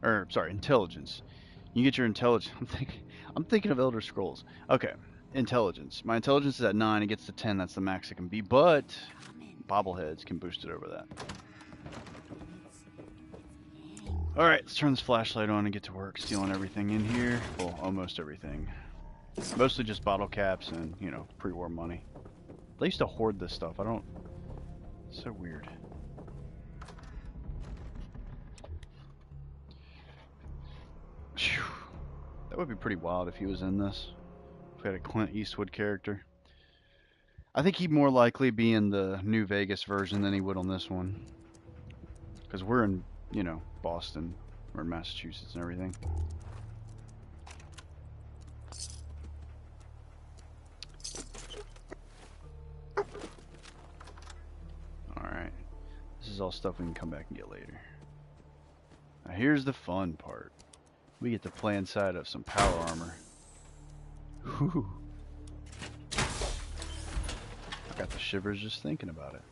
Or sorry, intelligence. You get your intelligence. I'm thinking of Elder Scrolls. Okay. Intelligence. My intelligence is at 9. It gets to 10. That's the max it can be. But bobbleheads can boost it over that. Alright, let's turn this flashlight on and get to work stealing everything in here. Well, almost everything. Mostly just bottle caps and, you know, pre-war money. They used to hoard this stuff. I don't... It's so weird. Phew. That would be pretty wild if he was in this. If we had a Clint Eastwood character. I think he'd more likely be in the New Vegas version than he would on this one. Because we're in, you know, Boston or Massachusetts and everything. Alright. This is all stuff we can come back and get later. Now here's the fun part. We get to play inside of some power armor. Whew. I Got the shivers just thinking about it.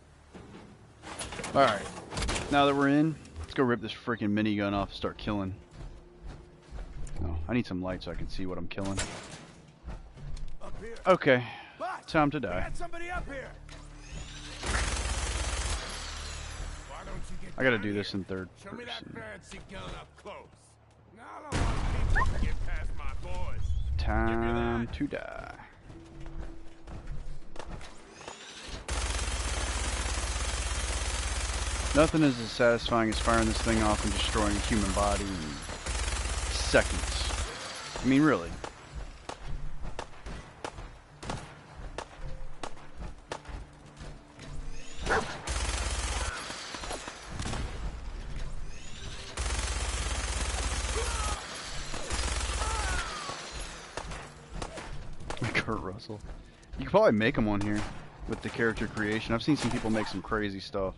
Alright. Now that we're in, let's go rip this freaking minigun off and start killing. Oh, I need some light so I can see what I'm killing. Okay. Time to die. Somebody up here. I gotta do this in third Show me that person. fancy gun up close. Now I don't want people to get past my boys. Time to die. Nothing is as satisfying as firing this thing off and destroying a human body in seconds. I mean, really. Kurt Russell. You could probably make him one here with the character creation. I've seen some people make some crazy stuff.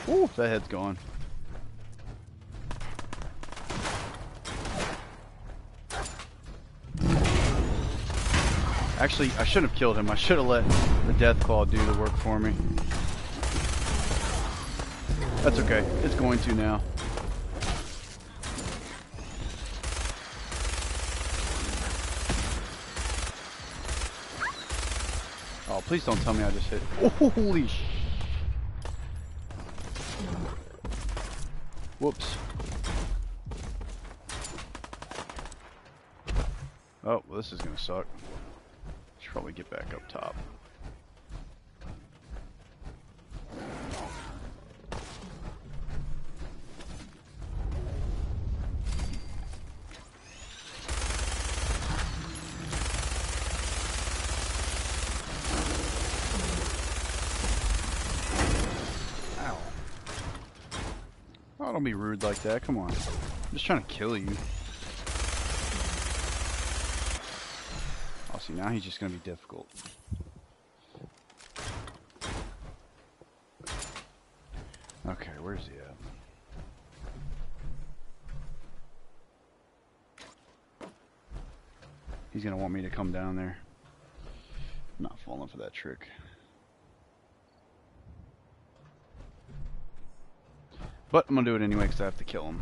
Ooh, that head's gone. Actually, I shouldn't have killed him. I should have let the Deathclaw do the work for me. That's okay. It's going to now. Oh, please don't tell me I just hit. Oh, holy sh... Whoops. Oh, well, this is gonna suck. Should probably get back up top. Oh, don't be rude like that. Come on. I'm just trying to kill you. Oh, see, now he's just going to be difficult. Okay, where's he at? He's going to want me to come down there. I'm not falling for that trick. But I'm going to do it anyway because I have to kill him.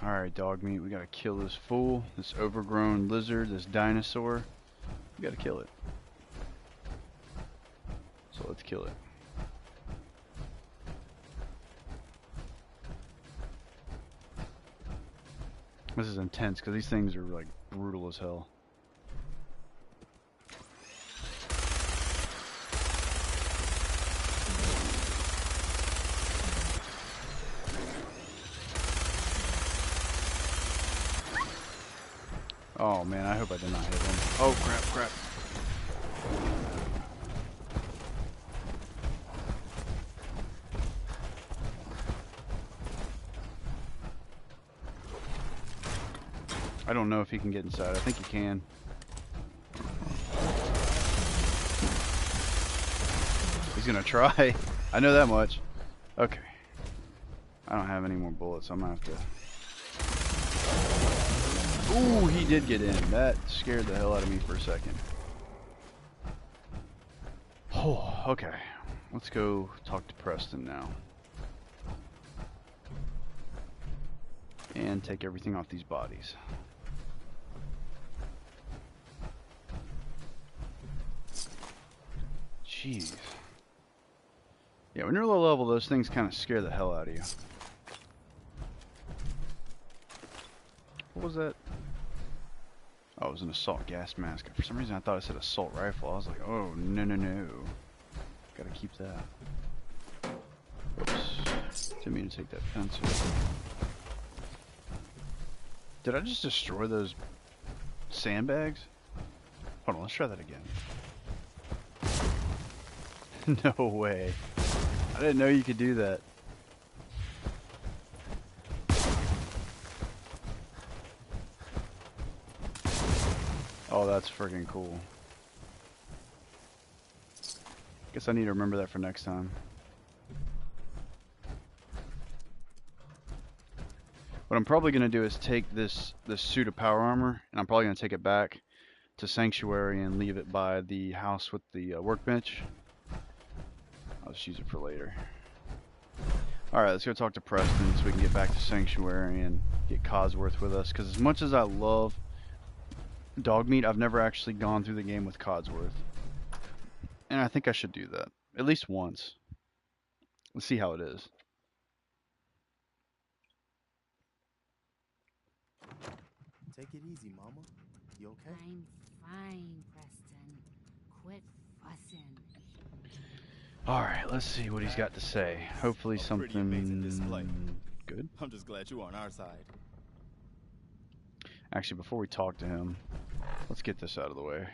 Alright, dog meat. We got to kill this fool, this overgrown lizard, this dinosaur. We got to kill it. So let's kill it. This is intense because these things are like brutal as hell. Oh man, I hope I did not hit him. Oh crap, crap. I don't know if he can get inside. I think he can. He's gonna try. I know that much. Okay. I don't have any more bullets. I'm gonna have to... Ooh, he did get in. That scared the hell out of me for a second. Oh, okay. Let's go talk to Preston now. And take everything off these bodies. Jeez. Yeah, when you're low level, those things kind of scare the hell out of you. What was that? Oh, it was an assault gas mask. For some reason, I thought it said assault rifle. I was like, oh, no, no, no. Gotta keep that. Oops. Didn't mean to take that pencil. Did I just destroy those sandbags? Hold on, let's try that again. No way. I didn't know you could do that. Oh, that's freaking cool. Guess I need to remember that for next time. What I'm probably gonna do is take this suit of power armor, and I'm probably gonna take it back to Sanctuary and leave it by the house with the workbench. I'll just use it for later. Alright, let's go talk to Preston so we can get back to Sanctuary and get Codsworth with us. Because as much as I love Dogmeat, I've never actually gone through the game with Codsworth. And I think I should do that. At least once. Let's see how it is. Take it easy, Mama. You okay? I'm fine, Preston. Quit fussing. Alright, let's see what he's got to say. Hopefully something good. I'm just glad you're on our side. Actually, before we talk to him, let's get this out of the way.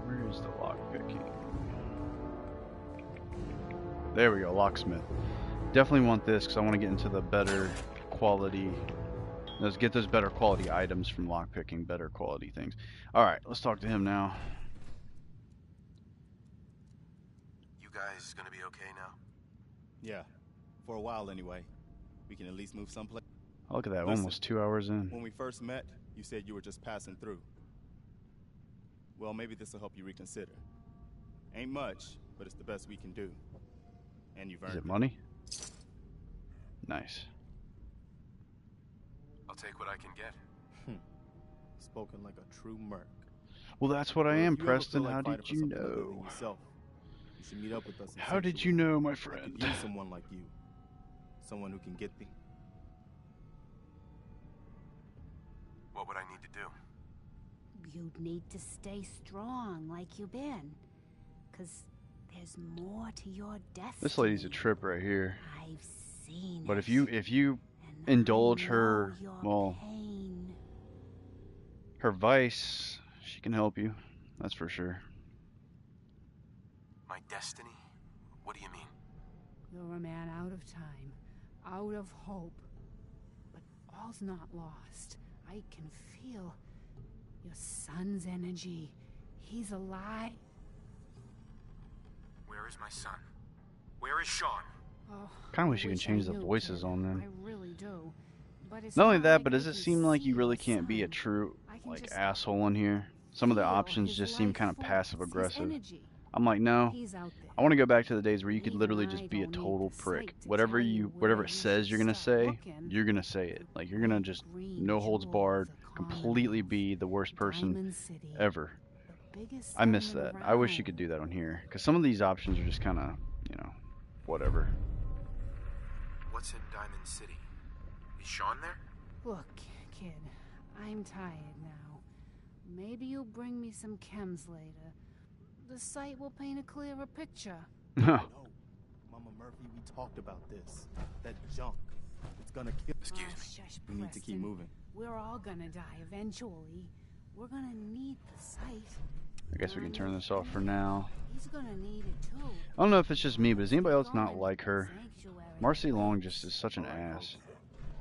Where is the lockpicking? There we go, locksmith. Definitely want this because I want to get into the better quality. Let's get those better quality items from lockpicking, better quality things. Alright, let's talk to him now. You guys gonna be okay now? Yeah, for a while anyway. We can at least move someplace. Oh, look at that, Listen, almost 2 hours in. When we first met, you said you were just passing through. Well, maybe this will help you reconsider. Ain't much, but it's the best we can do. And you've earned Is it money? Nice. I'll take what I can get. Spoken like a true merc. Well, that's what I Well, am, if you ever Preston. feel like How fighting did for you something other than know? yourself, you should meet up with us in How did you Sanctuary. know, my I friend? could use someone like you. Someone who can get me. What would I need to do? You'd need to stay strong like you've been. 'Cause there's more to your destiny. This lady's a trip right here. I've seen But it. if you indulge her, well, her vice, she can help you. That's for sure. My destiny? What do you mean? You're a man out of time, out of hope. But all's not lost. I can feel your son's energy. He's alive. Where is my son? Where is Sean? Oh, Kind of wish you I could change I the knew, voices kid. on I them. really do. But it's Not only not that, like but does I it can seem like you see really your can't be a son. true, I can like, just asshole in here? Some of the feel options his just seem life kind of force, passive his aggressive. energy. I'm like, no. He's out there. I want to go back to the days where you could Even literally I just be a don't need total the prick. sight to Whatever tell you whatever where it you says should you're gonna start say, looking. you're gonna say it. Like you're gonna just Green no holds jewels barred, are completely be the worst person Diamond City, ever. the biggest I miss that. settlement I wish you around. could do that on here, because some of these options are just kind of, you know, whatever. What's in Diamond City? Is Sean there? Look, kid, I'm tired now. Maybe you'll bring me some chems later. The site will paint a clearer picture. No. Mama Murphy, we talked about this. That junk. It's gonna kill. Excuse me. Shush, We need to keep Preston. moving. We're all gonna die eventually. We're gonna need the site. I guess we can turn this off for now. He's gonna need it too. I don't know if it's just me, but does anybody else not like her? Marcy Long just is such an ass.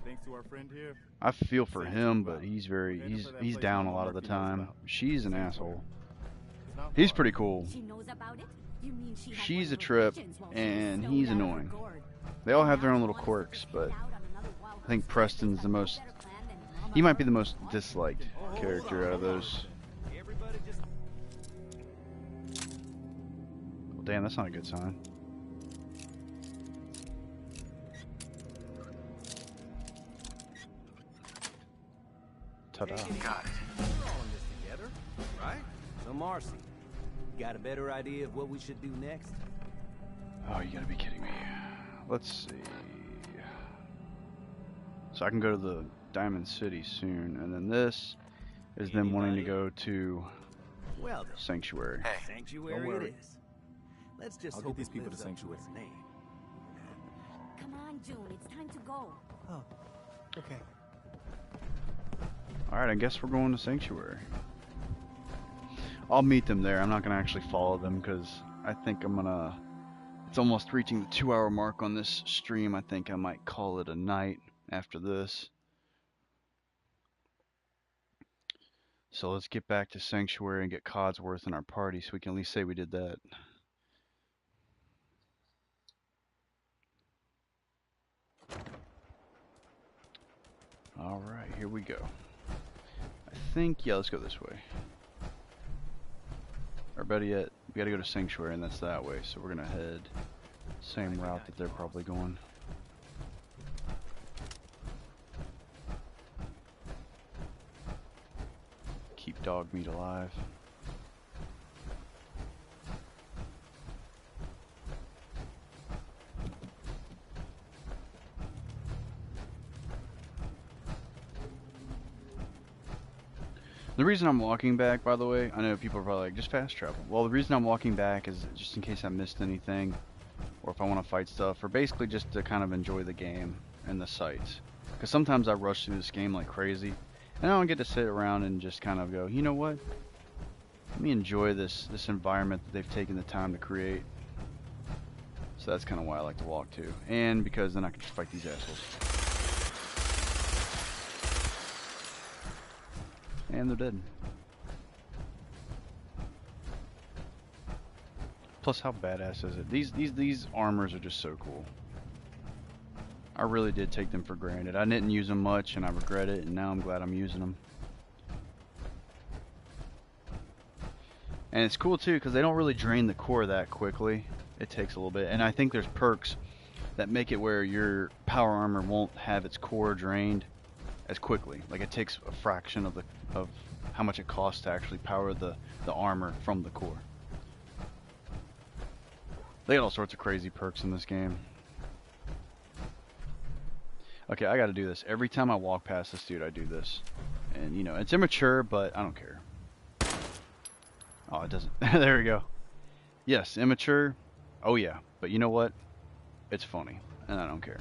Thanks to our friend here. I feel for him, but he's down a lot of the time. She's an asshole. He's pretty cool. She knows about it? You mean she had She's one a of those trip, visions while she and was he's snowed out of her annoying. gourd? They all have their own little quirks, but I think Preston's the most. He might be the most disliked character out of those. Well, damn, that's not a good sign. Ta-da. Got it. We're all in this together, right? So Marcy, you got a better idea of what we should do next? Oh, you gotta be kidding me. Let's see. So I can go to the Diamond City soon, and then this is them wanting to go to Well, then, Sanctuary. Sanctuary Don't worry. it is. Let's just I'll hope get these it people to lives up Sanctuary. its name. Come on, June. It's time to go. Oh, okay. Alright, I guess we're going to Sanctuary. I'll meet them there. I'm not gonna actually follow them because I think I'm gonna. It's almost reaching the 2-hour mark on this stream. I think I might call it a night after this. So let's get back to Sanctuary and get Codsworth in our party so we can at least say we did that. Alright, here we go. I think, yeah, let's go this way. Or better yet, we gotta go to Sanctuary, and that's that way, so we're gonna head same route that they're probably going. Keep dog meat alive. The reason I'm walking back, by the way, I know people are probably like, just fast travel. Well, the reason I'm walking back is just in case I missed anything, or if I want to fight stuff, or basically just to kind of enjoy the game and the sights. Because sometimes I rush through this game like crazy, and I don't get to sit around and just kind of go, you know what? Let me enjoy this environment that they've taken the time to create. So that's kind of why I like to walk too, and because then I can just fight these assholes. And they're dead. Plus, how badass is it? These armors are just so cool. I really did take them for granted. I didn't use them much, and I regret it. And now I'm glad I'm using them. And it's cool too, because they don't really drain the core that quickly. It takes a little bit, and I think there's perks that make it where your power armor won't have its core drained as quickly. Like it takes a fraction of how much it costs to actually power the armor from the core. They got all sorts of crazy perks in this game. Okay, I gotta do this. Every time I walk past this dude, I do this. And you know, it's immature, but I don't care. Oh, it doesn't. There we go. Yes, immature. Oh yeah, but you know what? It's funny, and I don't care.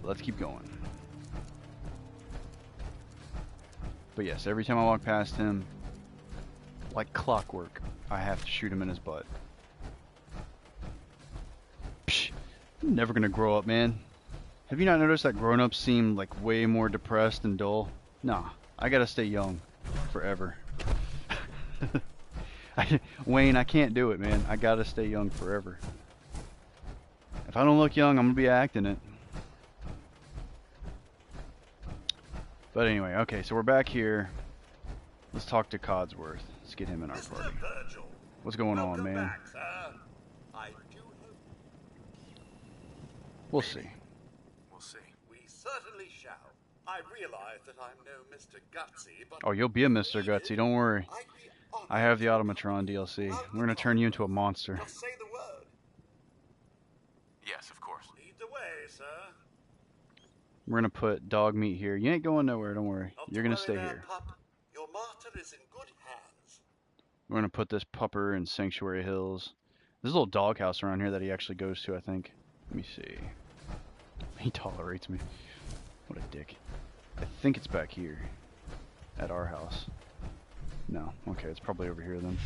Let's keep going. But yes, every time I walk past him, like clockwork, I have to shoot him in his butt. Psh, I'm never gonna grow up, man. Have you not noticed that grown-ups seem like way more depressed and dull? Nah, I gotta stay young forever. Wayne, I can't do it, man. I gotta stay young forever. If I don't look young, I'm gonna be acting it. But anyway, okay, so we're back here. Let's talk to Codsworth. Let's get him in our party. What's going on, man? Back, sir. I do hope. We'll see. We'll see. We certainly shall. I realize that I'm no Mr. Gutsy, but Oh, you'll be a Mr. Gutsy, don't worry. I have the Automatron DLC. We're gonna turn you into a monster. just say the word. Yes, of course. Lead the way, sir. We're gonna put dog meat here. You ain't going nowhere, don't worry. You're gonna stay here. Pup. Your master is in good hands. We're gonna put this pupper in Sanctuary Hills. There's a little doghouse around here that he actually goes to, I think. Let me see. He tolerates me. What a dick. I think it's back here. At our house. No. Okay, it's probably over here then.